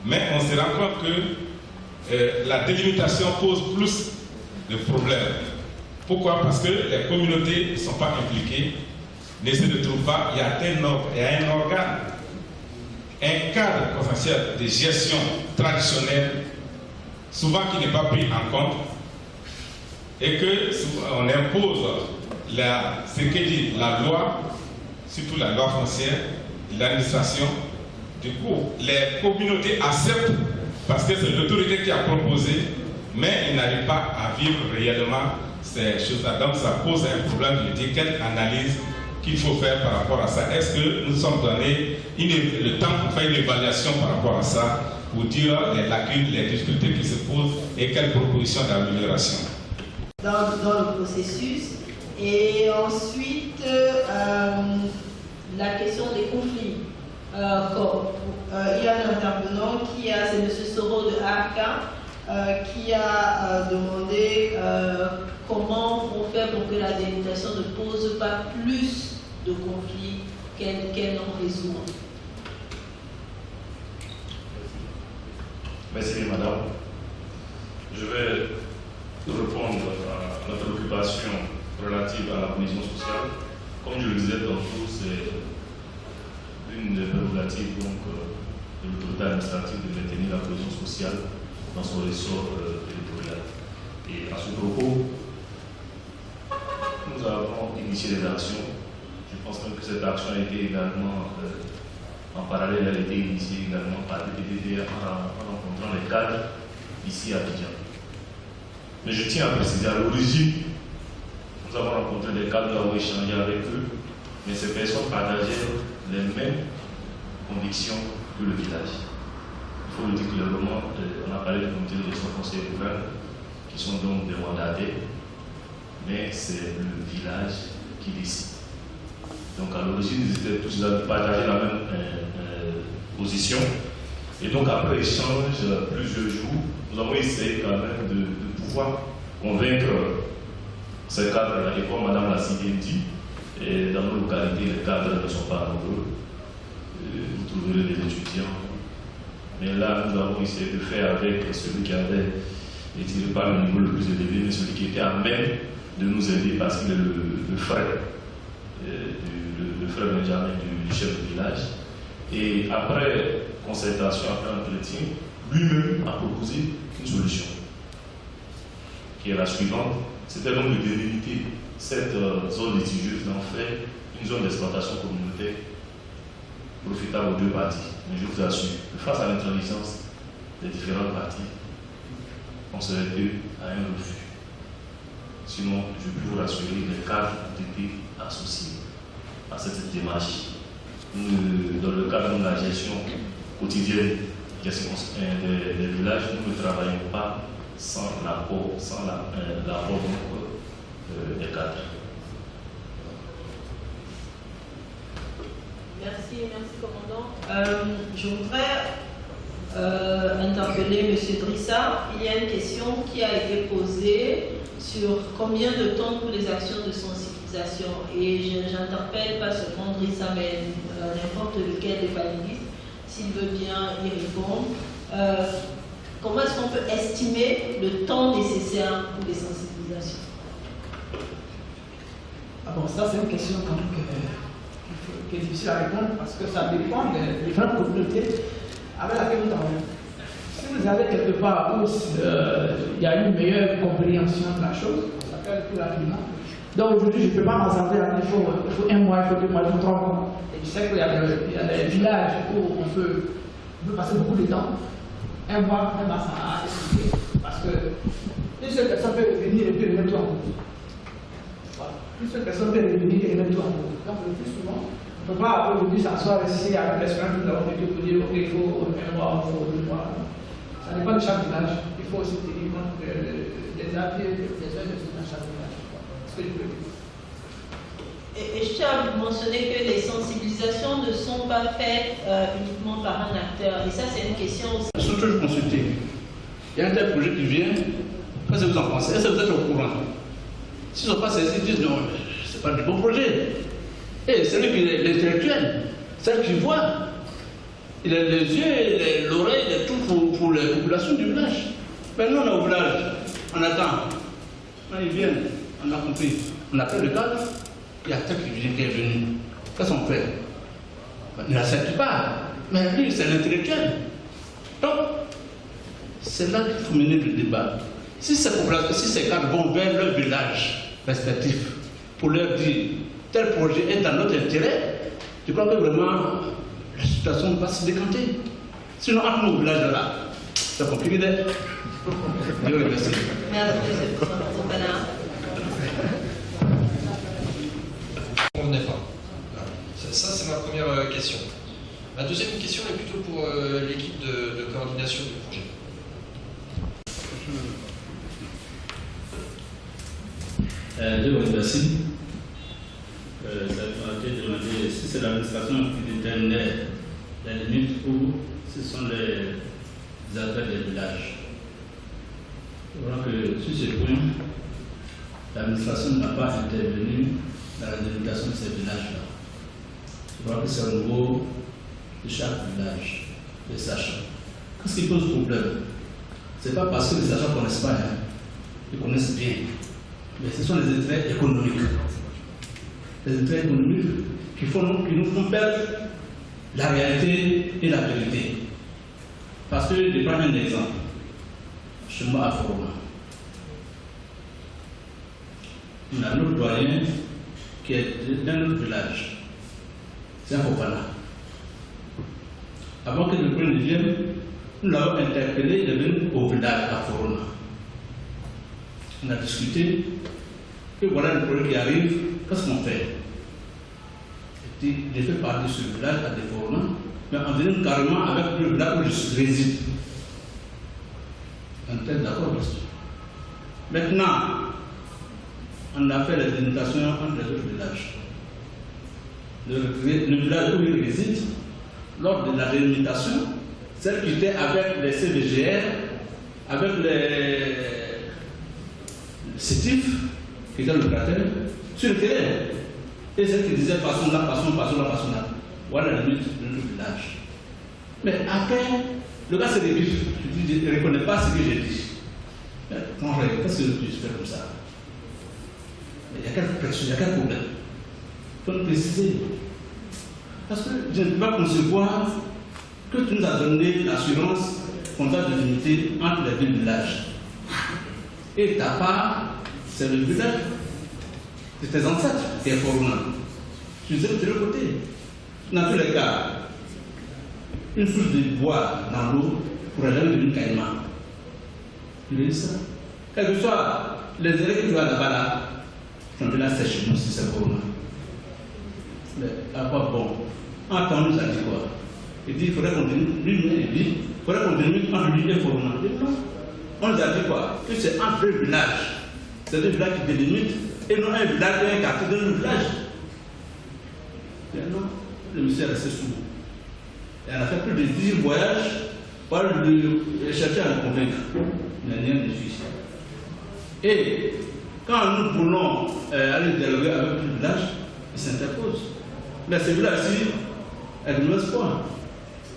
mais on se rend compte que la délimitation pose plus de problèmes. Pourquoi? Parce que les communautés ne sont pas impliquées, ne se retrouvent pas, il y a un organe, un cadre potentiel de gestion traditionnelle, souvent qui n'est pas pris en compte, et qu'on impose ce que dit la loi, surtout la loi foncière, l'administration. Du coup, les communautés acceptent parce que c'est l'autorité qui a proposé, mais ils n'arrivent pas à vivre réellement ces choses-là. Donc ça pose un problème de dire quelle analyse qu'il faut faire par rapport à ça. Est-ce que nous sommes donnés le temps pour faire une évaluation par rapport à ça, pour dire les lacunes, les difficultés qui se posent et quelles propositions d'amélioration dans le processus. Et ensuite, la question des conflits. Il y a un intervenant c'est M. Soro de ARCA, qui a demandé comment on fait pour que la délimitation ne pose pas plus de conflits qu'elle en résout. Merci madame. Je vais répondre à la préoccupation relative à la cohésion sociale. Comme je le disais tantôt, c'est une des prérogatives de l'autorité administrative de maintenir la cohésion sociale dans son ressort territorial. Et à ce propos, nous avons initié des actions. Je pense même que cette action a été également, en parallèle, elle a été initiée également par le PDD en rencontrant les cadres ici à Abidjan. Mais je tiens à préciser, à l'origine, nous avons rencontré des cadres, nous avons échangé avec eux, mais ces personnes partageaient les mêmes convictions que le village. Il faut le dire clairement, on a parlé de comité de gestion foncière ouverte, qui sont donc des mandataires, mais c'est le village qui décide. Donc à l'origine, ils étaient tous là, partageaient la même position. Et donc après échange, plusieurs jours, nous avons essayé quand même de pouvoir convaincre ces cadres-là. Et comme Madame l'a si bien dit, et dans nos localités, les cadres ne sont pas nombreux. Vous trouverez des étudiants. Mais là, nous avons essayé de faire avec celui qui avait et tiré par le niveau le plus élevé, mais celui qui était à même de nous aider parce qu'il est le frère, le frère Benjamin du chef du village. Et après concertation, après entretien, lui-même a proposé une solution, qui est la suivante. C'était donc de délimiter cette zone litigieuse d'en faire une zone d'exploitation communautaire profitable aux deux parties. Mais je vous assure que face à l'intransigeance des différentes parties, on serait deux à un refus. Sinon, je peux vous rassurer, les cadres ont été associés à cette démarche. Dans le cadre de la gestion quotidienne des villages, nous ne travaillons pas sans l'apport des cadres. Merci, commandant. Je voudrais interpeller M. Drissa. Il y a une question qui a été posée sur combien de temps pour les actions de sensibilisation. Et j'interpelle pas seulement Drissa, mais n'importe lequel des panélistes, s'il veut bien y répondre. Comment est-ce qu'on peut estimer le temps nécessaire pour les sensibilisations? Ah bon, ça c'est une question quand même qui est difficile à répondre parce que ça dépend des différentes communautés avec laquelle nous travaillons. Si vous avez quelque part où il y a une meilleure compréhension de la chose, ça peut être plus rapidement. Donc aujourd'hui, je ne peux pas m'attendre à il faut 1 mois, il faut 2 mois, il faut 3 mois. Et je sais qu'il y a des villages où on peut passer beaucoup de temps. 1 mois, même à ça à expliquer. Parce que une seule personne peut revenir et puis remettre tout en cause. Voilà. Une seule personne peut revenir et remettre tout en cause. Donc le plus souvent, on ne peut pas aujourd'hui s'asseoir ici avec l'expérience que nous avons vécue pour dire ok, il faut 1 mois, il faut 2 mois. Ça dépend de chaque village. Il faut aussi tenir compte des appuis, des heures de dans chaque village. C'est ce que je peux dire. Et je tiens à vous mentionner que les sensibilisations ne sont pas faites uniquement par un acteur. Et ça, c'est une question aussi. Ils sont toujours consultés. Il y a un tel projet qui vient. Qu'est-ce que vous en pensez? Est-ce que vous êtes au courant? S'ils ne sont pas saisis, ils disent non, ce n'est pas du bon projet. Et celui qui est l'intellectuel, celui qui voit, il a les yeux, l'oreille, il a tout pour les populations du village. Mais nous, on est au village, on attend. Quand ils viennent, on a compris. On appelle le cadre. Il y a tel qui est venu. Qu'est-ce qu'on fait? Il n'accepte pas. Mais lui, c'est l'intellectuel. Donc, c'est là qu'il faut mener le débat. Si ces cadres vont vers leur village respectif pour leur dire tel projet est dans notre intérêt, je crois que vraiment la situation va se décanter. Sinon, entre nos villages là, c'est compliqué d'être. Je vous remercie. Merci, On n'est pas. Ça, c'est ma première question. Ma deuxième question est plutôt pour l'équipe de coordination du projet. Je vous remercie. Ça a été demandé si c'est l'administration qui déterminait les limites ou ce sont les acteurs des villages. Je crois que sur ce point, l'administration n'a pas intervenu dans la délimitation de ces villages-là. Je crois que c'est au niveau de chaque village, des sachants. Qu'est-ce qui pose problème? Ce n'est pas parce que les sachants ne connaissent pas, hein. Ils connaissent bien. Mais ce sont les intérêts économiques. Les intérêts économiques qui nous font perdre la réalité et la vérité. Parce que je prends un exemple. Chez moi à Foroma, on a notre doyen qui est dans notre village. C'est un Fofana. Avant que le premier vienne, nous l'avons interpellé, il est venu au village à Foroma. On a discuté, et voilà le projet qui arrive, qu'est-ce qu'on fait? J'ai fait partie de ce village à Foroma, mais en venant carrément avec le village où je réside. On était d'accord dessus. Maintenant, on a fait les délimitations entre les autres villages. Le village où il réside, lors de la délimitation, celle qui était avec les CVGR, avec les CETIF, qui était le cratère, sur le terrain. Et celle qui disait passons là, passons là, passons là. Voilà la limite de notre village. Mais après, le gars se débute. Je ne reconnais pas ce que j'ai dit. Quand je regarde, qu'est-ce que tu fais comme ça? Il y a quelle pression, il y a quel problème? Il faut nous préciser. Parce que je ne peux pas concevoir que tu nous as donné l'assurance comptable de dignité entre les deux villages. Et ta part, c'est le village de tes ancêtres qui est Forona. Tu disais de l'autre côté. Dans tous les cas, une source de bois dans l'eau pourra jamais devenir caïman. Tu dis ça? Quel que soit les élèves qui jouent là-bas, là, sont de la sèche chez nous si c'est Forona. Mais à quoi bon? Attends, nous a dit quoi? Il dit qu'il faudrait qu'on délimite, il faudrait qu'on délimite entre lui et Forona. Il dit non. On nous a dit quoi? Que c'est entre deux villages. C'est deux villages qui délimitent et non un village et un quartier de notre village. Et non, le monsieur est resté sourd. Et on a fait plus de 10 voyages pour chercher à le convaincre. Il n'y a rien de suisse. Et quand nous voulons aller dialoguer avec le village, il s'interpose. Mais ce village-ci est de nos espoirs.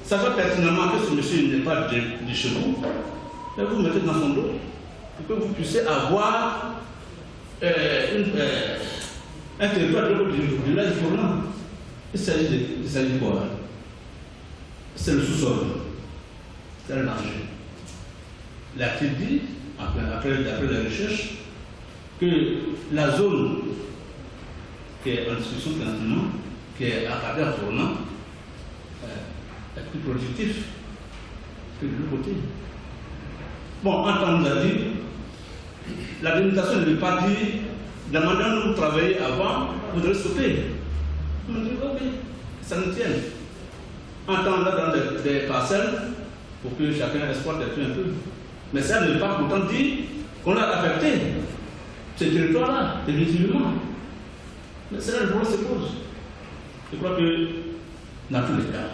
Sachant pertinemment que ce monsieur n'est pas de chez vous, mais vous mettez dans son dos pour que vous puissiez avoir un territoire du village Forona. Il s'agit de quoi? C'est le sous-sol. C'est le danger. L'article dit, après la recherche, que la zone qui est en discussion présentement, qui est accordée à Forona, est plus productive que de l'autre côté. Bon, en temps, on nous a dit, la délimitation ne veut pas dire, la manière dont vous travaillez avant, vous devez stopper. On dit, ok, ça nous tient. En temps, là, dans des parcelles, pour que chacun exploite un peu. Mais ça ne veut pas pourtant dire qu'on a affecté ce territoire-là, définitivement. Mais c'est là le problème se pose. Je crois que, dans tous les cas,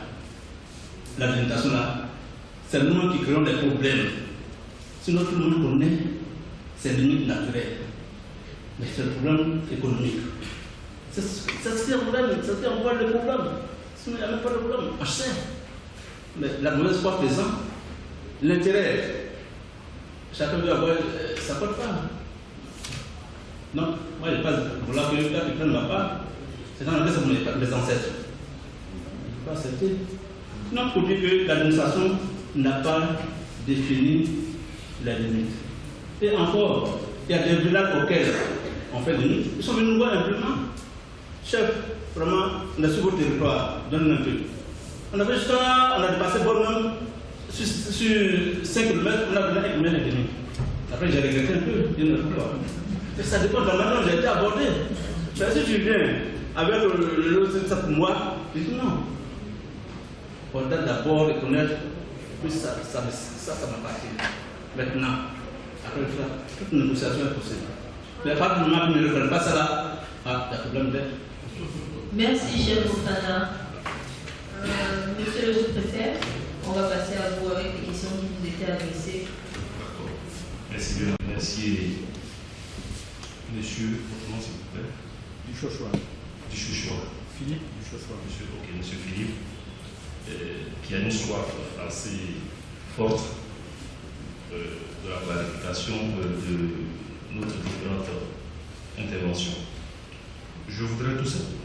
la délimitation là, c'est nous qui créons des problèmes. Sinon, tout le monde connaît ses limites naturelles. Mais c'est le problème économique. C'est ce qui est un problème, c'est ce qui envoie le problème. Sinon, il n'y a même pas de problème. Je sais. Mais la mauvaise foi présente, l'intérêt, chacun veut avoir sa propre part. Non, moi je passe, voilà que le gars qui prend ma part, c'est dans le reste de mes ancêtres. Je ne peux pas accepter. Non, pour dire que l'administration n'a pas défini la limite. Et encore, il y a des villages auxquels on fait des limites. Ils sont venus nous voir simplement. Chef, vraiment, on est sur votre territoire, donne-nous un peu. On avait jusqu'à là, on a dépassé Bornholm, sur 5 km, on a venu avec 1,5 km. Après, j'ai regretté un peu, il y en a pourquoi. Et ça dépend de la manière dont j'ai été abordé. Mais si tu viens avec le ça pour moi, je dis non. On doit d'abord reconnaître que ça m'appartient. Maintenant, après toute négociation est possible. Mais à partir du moment où je ne reconnais pas ça là, il y a problème d'être. Merci, chef Fofana. Monsieur le sous-préfet, on va passer à vous avec les questions qui vous étaient adressées. Merci bien. Merci, monsieur, comment s'il vous plaît? Duchochois. Duchochois. Philippe Duchochois. Monsieur Philippe, qui a une soif assez forte de la clarification de notre différentes interventions. Je voudrais tout simplement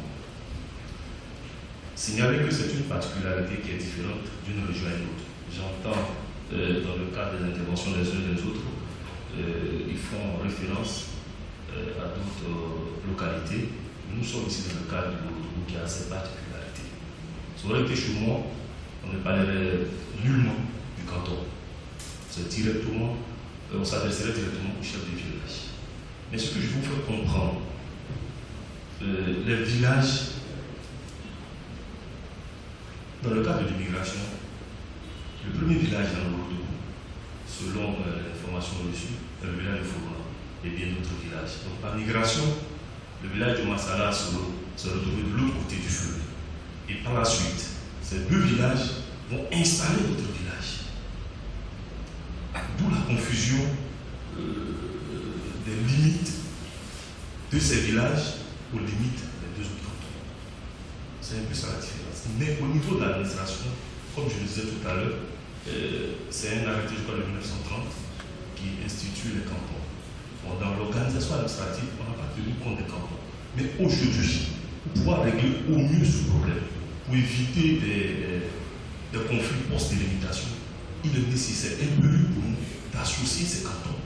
signaler que c'est une particularité qui est différente d'une région à une autre. J'entends dans le cadre des interventions des uns et des autres, ils font référence à d'autres localités. Nous sommes ici dans le cadre du Ouagadougou qui a ses particularités. Ça aurait été chez moi, on ne parlerait nullement du canton. On s'adresserait directement au chef du village. Mais ce que je vous fais comprendre, les villages, dans le cadre de l'immigration, le premier village dans le Ouagadougou, selon l'information reçue, est le village de Forona et bien d'autres villages. Donc par migration, le village de Massala se retrouve de l'autre côté du fleuve. Et par la suite, ces deux villages vont installer d'autres villages. D'où la confusion des limites de ces villages aux limites des deux autres cantons. C'est un peu ça la différence. Mais au niveau de l'administration, comme je le disais tout à l'heure, c'est un arrêté, je crois, de 1930 qui institue les cantons. Bon, dans l'organisation administrative, on n'a pas tenu compte des cantons. Mais aujourd'hui, pour pouvoir régler au mieux ce problème, pour éviter des conflits post-délimitation, il est nécessaire, impératif pour nous d'associer ces cantons.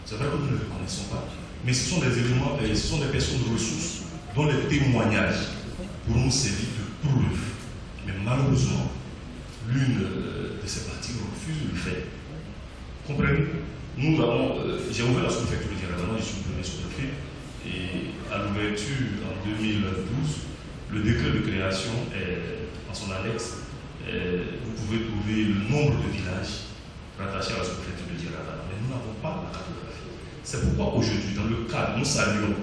C'est vrai que nous ne les connaissons pas, mais ce sont des éléments, ce sont des personnes de ressources dont les témoignages pour nous servir de preuve. Mais malheureusement, l'une de ces parties refuse de le faire. Comprenez? Nous avons, j'ai ouvert la sous-préfecture de Djerabana, je suis le premier sous-préfet, et à l'ouverture en 2012, le décret de création est en son annexe. Vous pouvez trouver le nombre de villages rattachés à la sous-préfecture de Djerabana, mais nous n'avons pas la cartographie. C'est pourquoi aujourd'hui, dans le cadre, nous saluons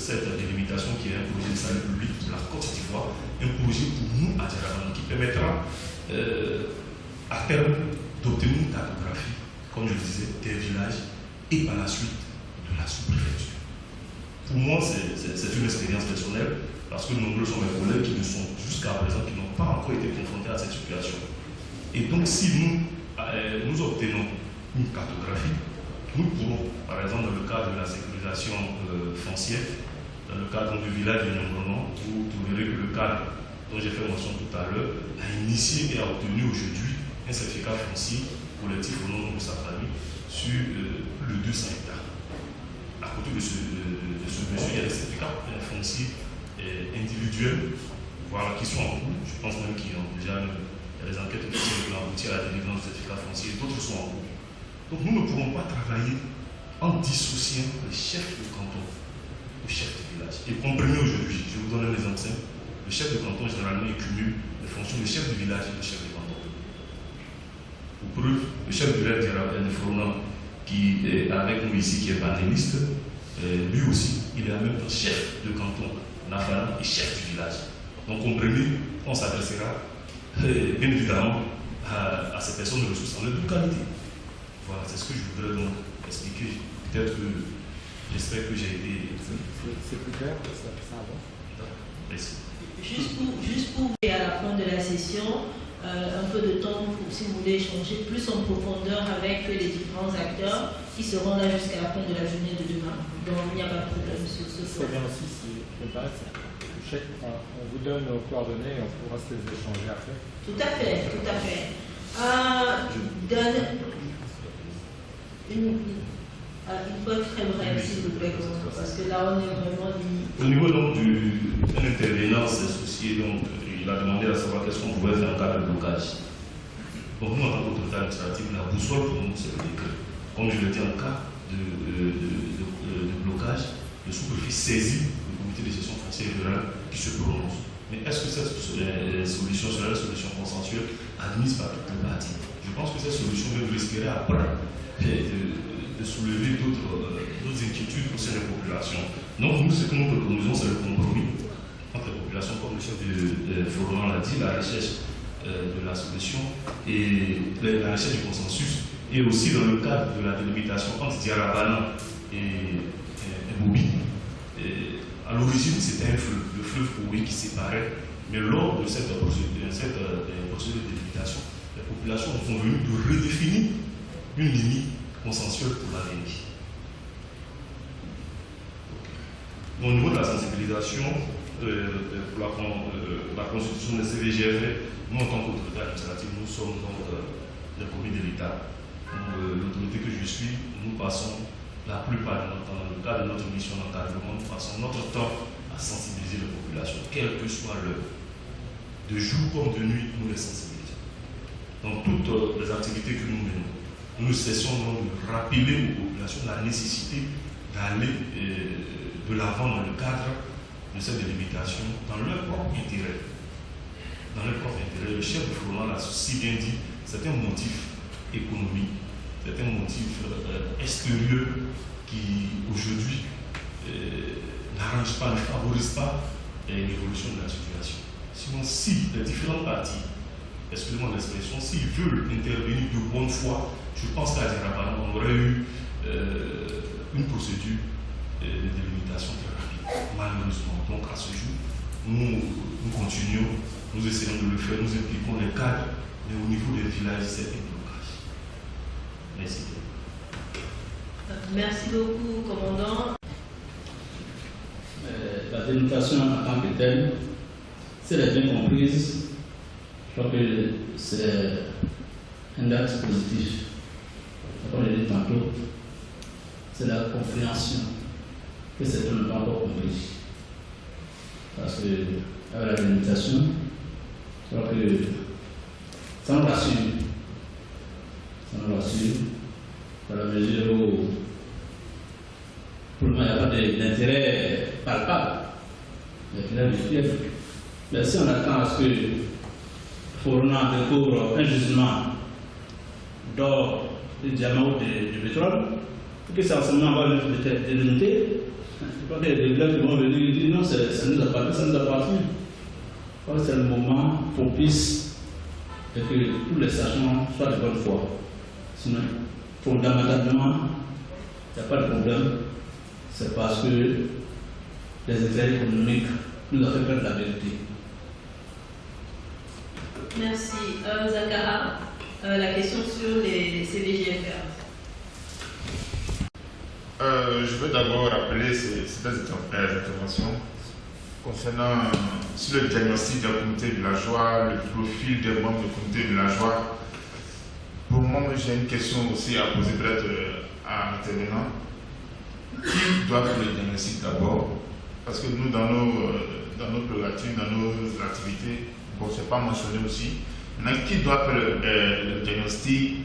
cette délimitation qui est un projet de salut public pour la Côte d'Ivoire, un projet pour nous à Djerabana qui permettra à terme d'obtenir une cartographie, comme je le disais, des villages et par la suite de la sous-préfecture. Pour moi, c'est une expérience personnelle parce que nombreux sont mes collègues qui ne sont jusqu'à présent, qui n'ont pas encore été confrontés à cette situation. Et donc, si nous obtenons une cartographie, nous pourrons, par exemple, dans le cadre de la sécurisation foncière, dans le cadre du village de Nyongonon, vous trouverez que le cadre dont j'ai fait mention tout à l'heure a initié et a obtenu aujourd'hui un certificat foncier collectif au nom de sa famille sur plus de 200 hectares. À côté de ce monsieur, il y a des certificats fonciers individuels, voilà, qui sont en cours. Je pense même qu'il y a déjà des enquêtes qui ont abouti à la délivrance de certificats fonciers, d'autres sont en cours. Donc nous ne pourrons pas travailler en dissociant le chef de canton au chef de village. Et comprenez aujourd'hui, je vous donne un exemple simple, le chef de canton généralement il cumule les fonctions de chef de village et de chef de canton. Pour preuve, le chef de village de Fronan, qui est avec nous ici, qui est panéliste, lui aussi, il est en même temps chef de canton Nafana et chef du village. Donc comprenez, on s'adressera bien évidemment à ces personnes de ressources en localité. Voilà, c'est ce que je voudrais donc expliquer. Peut-être que j'espère que j'ai été. C'est plus clair, ça avance. Merci. Juste pour à la fin de la session, un peu de temps pour, si vous voulez, échanger plus en profondeur avec les différents acteurs qui seront là jusqu'à la fin de la journée de demain. Donc il n'y a pas de problème sur ce point. C'est bien aussi, si je me permets, on vous donne nos coordonnées et on pourra se les échanger après. Tout à fait, tout à fait. Il faut être très bref, s'il vous plaît, parce que là, on est vraiment dit. Au niveau donc d'un intervenant associé, donc, il a demandé à savoir qu'est-ce qu'on pouvait faire en cas de blocage. Donc, nous, en tant qu'autorité administrative, la boussole pour nous, c'est le décret. Comme je l'ai dit, en cas de blocage, le sous-préfet saisit le comité de gestion foncière rurale qui se prononce. Mais est-ce que cette solution sera une solution consensuelle admise par toutes les parties? Je pense que cette solution même risquerait après de soulever d'autres inquiétudes au sein des populations. Donc nous, ce que nous préconisons, c'est le compromis entre les populations, comme le chef de Florent l'a dit, la recherche de la solution et la recherche du consensus, et aussi dans le cadre de la délimitation entre Djerabana et Bobi. À l'origine, c'était un fleuve, le fleuve Koué qui séparait, mais lors de cette procédure de délimitation, les populations ont convenu de redéfinir une limite consensuelle pour l'avenir. Au niveau de la sensibilisation, pour la constitution des CVGF, nous en tant qu'autorité administrative, nous sommes donc des commis de l'État. L'autorité que je suis, nous passons la plupart de notre temps, dans le cadre de notre mission d'encadrement, nous passons notre temps à sensibiliser les populations, quelle que soit l'heure. De jour comme de nuit, nous les sensibilisons. Dans toutes les activités que nous menons, nous cessons donc de rappeler aux populations la nécessité d'aller de l'avant dans le cadre de cette délimitation, dans leur propre intérêt. Dans leur propre intérêt, le chef de Florent l'a si bien dit, c'est un motif économique, c'est un motif extérieur qui aujourd'hui n'arrange pas, ne favorise pas l'évolution de la situation. Sinon, si les différentes parties, excusez-moi l'expression, s'ils veulent intervenir de bonne foi, je pense qu'à Djerabana, on aurait eu une procédure de délimitation très rapide, malheureusement. Donc à ce jour, nous continuons, nous essayons de le faire, nous impliquons les cadres, mais au niveau des villages, c'est un blocage. Merci. Merci beaucoup, commandant. La délimitation en tant que telle, si elle est bien comprise, je crois que c'est un axe positif. Comme je l'ai dit tantôt, c'est la compréhension que certains n'ont pas encore compris. Parce que avec la délimitation, je crois que ça nous rassure. Ça nous rassure dans la mesure où pour le moment il n'y a pas d'intérêt palpable, d'intérêt virtuel. Mais si on attend à ce que Forna découvre un gisement d'or, de diamant ou de pétrole, que c'est enseignement va le délimiter, je crois que les blocs qui vont venir dire non, ça nous appartient, ça nous appartient. Je crois que c'est le moment propice et que tous les sachants soient de bonne foi. Sinon, fondamentalement, il n'y a pas de problème. C'est parce que les intérêts économiques nous ont fait perdre la vérité. Merci. Zakara, la question sur les CVGFR. Je veux d'abord rappeler ces interventions concernant sur le diagnostic d'un comité villageois, le profil des membres du comité villageois. Pour moi, j'ai une question aussi à poser peut-être à l'intervenant. Qui doit faire le diagnostic d'abord? Parce que nous, dans nos prérogatives, dans nos activités, bon, ce n'est pas mentionné aussi. Maintenant, qui doit faire le diagnostic,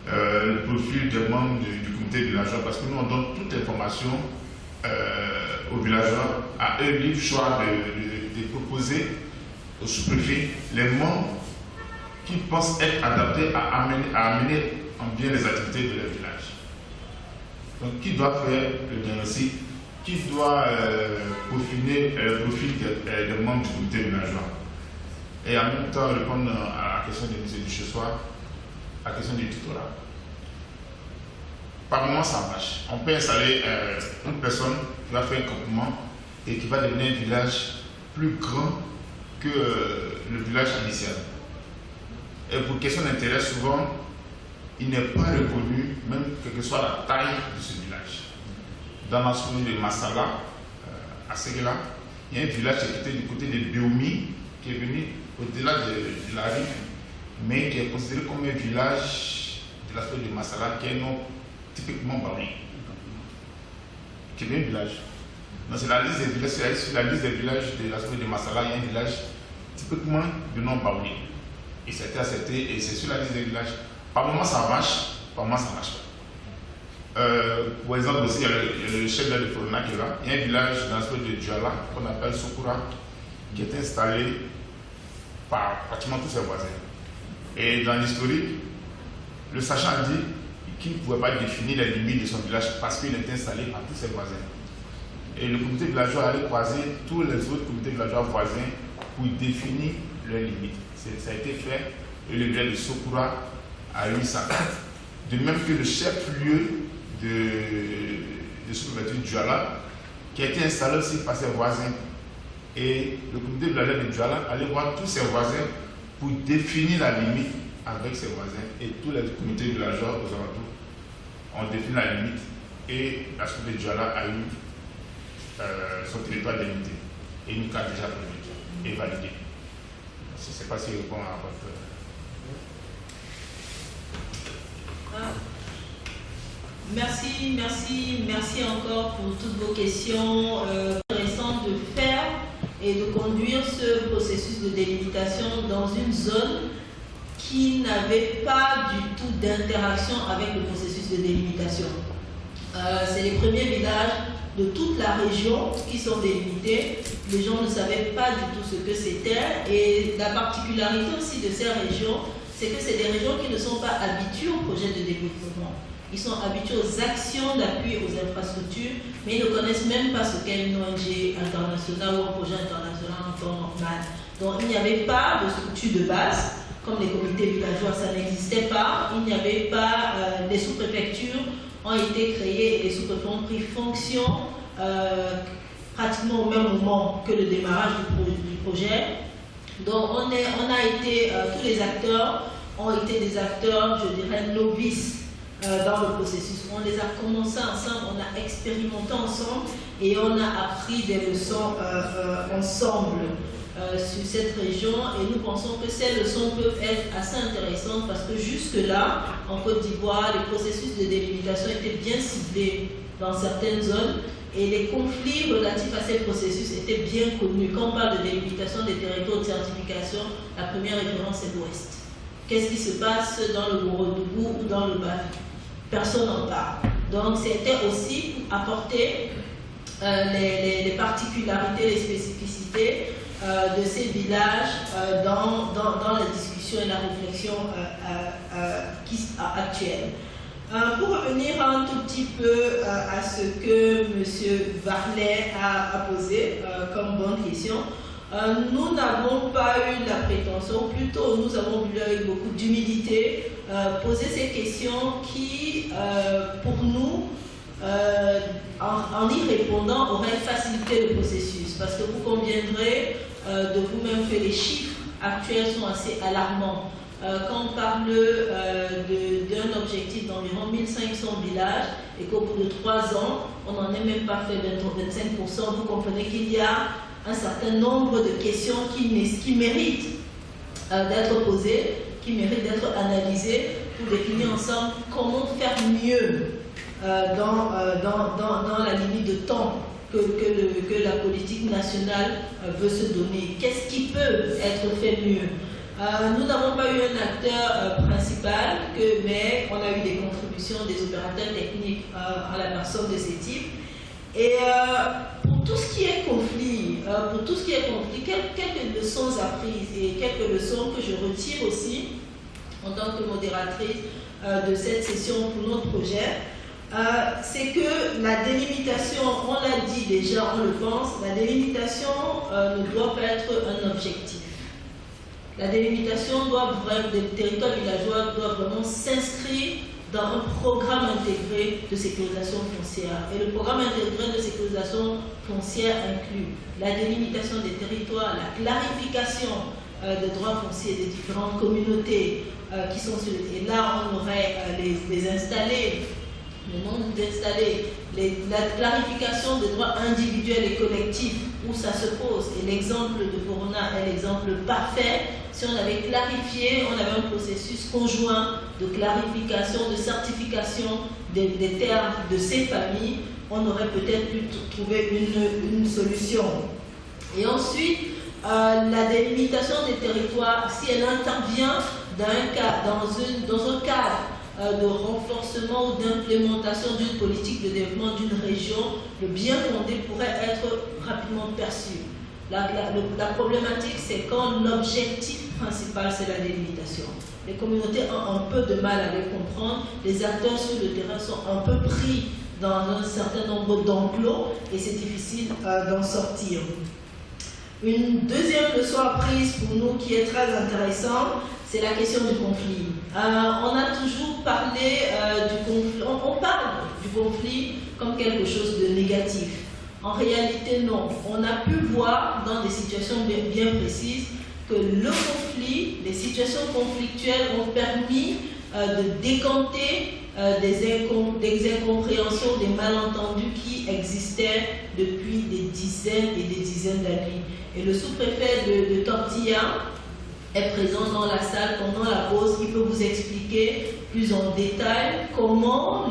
le profil des membres du comité villageois? Parce que nous, on donne toute l'information aux villageois, à eux libre choix de proposer au sous-préfet les membres qui pensent être adaptés à amener en bien les activités de leur village. Donc, qui doit faire le diagnostic? Qui doit peaufiner le profil des membres du comité villageois? Et en même temps, répondre à la question de M. Duchessois, à la question du tutorat. Par moment, ça marche. On peut installer une personne qui va faire un campement et qui va devenir un village plus grand que le village initial. Et pour question d'intérêt, souvent, il n'est pas reconnu, même quelle que soit la taille de ce village. Dans la zone de Massala, à Séguéla, il y a un village qui était du côté de Béoumi, qui est venu au-delà de la rive, mais qui est considéré comme un village de la zone de Massala, qui est un nom typiquement baoui. Qui est un village. Donc c'est la liste des villages, sur la liste des villages de la zone de Massala, il y a un village typiquement de nom baoui. Et ça a été accepté, et c'est sur la liste des villages. Par moment ça marche, par moment ça marche pas. Pour exemple aussi, il y a le chef de Forna qui est là. Il y a un village dans la zone de Djala qu'on appelle Sokura, qui est installé par pratiquement tous ses voisins. Et dans l'historique, le sachant a dit qu'il ne pouvait pas définir les limites de son village parce qu'il était installé par tous ses voisins. Et le comité villageois allait croiser tous les autres comités villageois voisins pour définir leurs limites. Ça a été fait et le village de Sokura a eu ça. De même que le chef-lieu de sous-préfecture Djala, qui a été installé aussi par ses voisins. Et le comité villageois de Djala allait voir tous ses voisins pour définir la limite avec ses voisins. Et tous les comités villageois aux alentours ont défini la limite. Et la sous-préfecture de Djala a eu son territoire délimité. Et une carte déjà prévue et validée. Je ne sais pas si je réponds à votre... Merci encore pour toutes vos questions intéressantes de faire et de conduire ce processus de délimitation dans une zone qui n'avait pas du tout d'interaction avec le processus de délimitation. C'est les premiers villages de toute la région qui sont délimités. Les gens ne savaient pas du tout ce que c'était et la particularité aussi de ces régions, c'est que c'est des régions qui ne sont pas habituées au projet de développement. Ils sont habitués aux actions d'appui aux infrastructures, mais ils ne connaissent même pas ce qu'est une ONG internationale ou un projet international en temps normal. Donc il n'y avait pas de structure de base, comme les comités villageois, ça n'existait pas. Il n'y avait pas, les sous-préfectures ont été créées et les sous-préfets ont pris fonction pratiquement au même moment que le démarrage du projet. Donc tous les acteurs ont été des acteurs, je dirais, novices dans le processus. On les a commencés ensemble, on a expérimenté ensemble et on a appris des leçons ensemble sur cette région, et nous pensons que ces leçons peuvent être assez intéressantes parce que jusque-là, en Côte d'Ivoire, les processus de délimitation étaient bien ciblés dans certaines zones et les conflits relatifs à ces processus étaient bien connus. Quand on parle de délimitation des territoires de certification, la première référence est l'Ouest. Qu'est-ce qui se passe dans le Gorodougou ou dans le Bavi? Personne n'en parle. Donc c'était aussi pour apporter les particularités, les spécificités de ces villages dans la discussion et la réflexion actuelle. Pour revenir un tout petit peu à ce que M. Varlet a posé comme bonne question, nous n'avons pas eu la prétention, plutôt nous avons voulu avec beaucoup d'humilité poser ces questions qui, pour nous, en y répondant, auraient facilité le processus. Parce que vous conviendrez de vous-même que les chiffres actuels sont assez alarmants. Quand on parle d'un objectif d'environ 1500 villages et qu'au bout de 3 ans, on n'en est même pas fait 25%, vous comprenez qu'il y a un certain nombre de questions qui méritent d'être posées, qui méritent d'être analysées pour définir ensemble comment faire mieux dans la limite de temps que la politique nationale veut se donner. Qu'est-ce qui peut être fait mieux? Nous n'avons pas eu un acteur principal, mais on a eu des contributions des opérateurs techniques à la personne de ces types. Et pour tout ce qui est conflit, quelques leçons apprises et quelques leçons que je retire aussi en tant que modératrice de cette session pour notre projet, c'est que la délimitation, on l'a dit déjà, on le pense, la délimitation ne doit pas être un objectif. La délimitation des territoires villageois doit vraiment s'inscrire dans un programme intégré de sécurisation foncière. Et le programme intégré de sécurisation foncière inclut la délimitation des territoires, la clarification des droits fonciers des différentes communautés qui sont sur le terrain. Et là, on aurait les installés, le nombre d'installés, la clarification des droits individuels et collectifs, où ça se pose. Et l'exemple de Corona est l'exemple parfait. Si on avait clarifié, on avait un processus conjoint de clarification, de certification des terres de ces familles, on aurait peut-être pu trouver une solution. Et ensuite, la délimitation des territoires, si elle intervient dans un cadre de renforcement ou d'implémentation d'une politique de développement d'une région, le bien fondé pourrait être rapidement perçu. La problématique, c'est quand l'objectif principal, c'est la délimitation. Les communautés ont un peu de mal à les comprendre, les acteurs sur le terrain sont un peu pris dans un certain nombre d'enclos et c'est difficile d'en sortir. Une deuxième leçon apprise pour nous qui est très intéressante, c'est la question du conflit. On a toujours parlé du conflit, on parle du conflit comme quelque chose de négatif. En réalité, non. On a pu voir dans des situations bien précises que le conflit, les situations conflictuelles ont permis de décanter des incompréhensions, des malentendus qui existaient depuis des dizaines et des dizaines d'années. Et le sous-préfet de Tortilla est présent dans la salle pendant la pause. Il peut vous expliquer plus en détail comment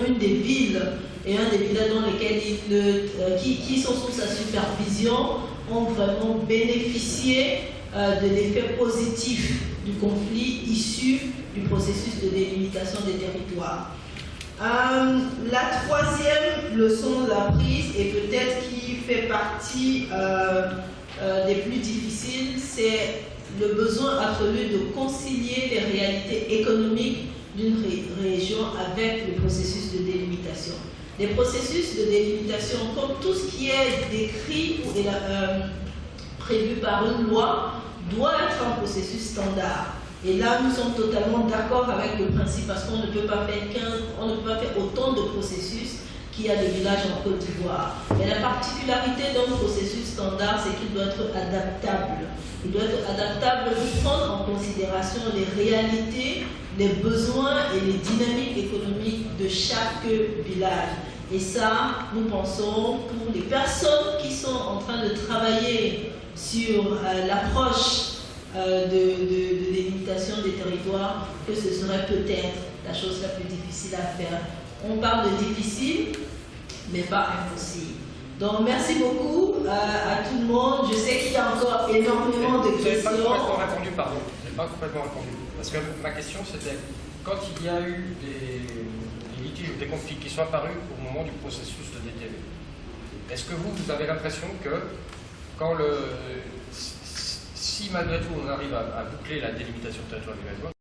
une des villes et un des villages dans lesquels qui sont sous sa supervision ont vraiment bénéficié de l'effet positif du conflit issu du processus de délimitation des territoires. La troisième leçon apprise, et peut-être qui fait partie des plus difficiles, c'est le besoin absolu de concilier les réalités économiques d'une région avec le processus de délimitation. Les processus de délimitation, comme tout ce qui est décrit ou prévu par une loi, doit être un processus standard. Et là, nous sommes totalement d'accord avec le principe parce qu'on ne peut pas faire autant de processus qu'il y a des villages en Côte d'Ivoire. Mais la particularité d'un processus standard, c'est qu'il doit être adaptable. Il doit être adaptable pour prendre en considération les réalités, les besoins et les dynamiques économiques de chaque village. Et ça, nous pensons, pour les personnes qui sont en train de travailler sur l'approche de délimitation des territoires, que ce serait peut-être la chose la plus difficile à faire. On parle de difficile, mais pas impossible. Donc merci beaucoup à tout le monde. Je sais qu'il y a encore énormément de questions. Je n'ai pas complètement répondu, pardon. Je n'ai pas complètement répondu. Parce que ma question c'était, quand il y a eu des litiges ou des conflits qui sont apparus au moment du processus de DTV, est-ce que vous avez l'impression que quand si malgré tout on arrive à boucler la délimitation du territoire villageois,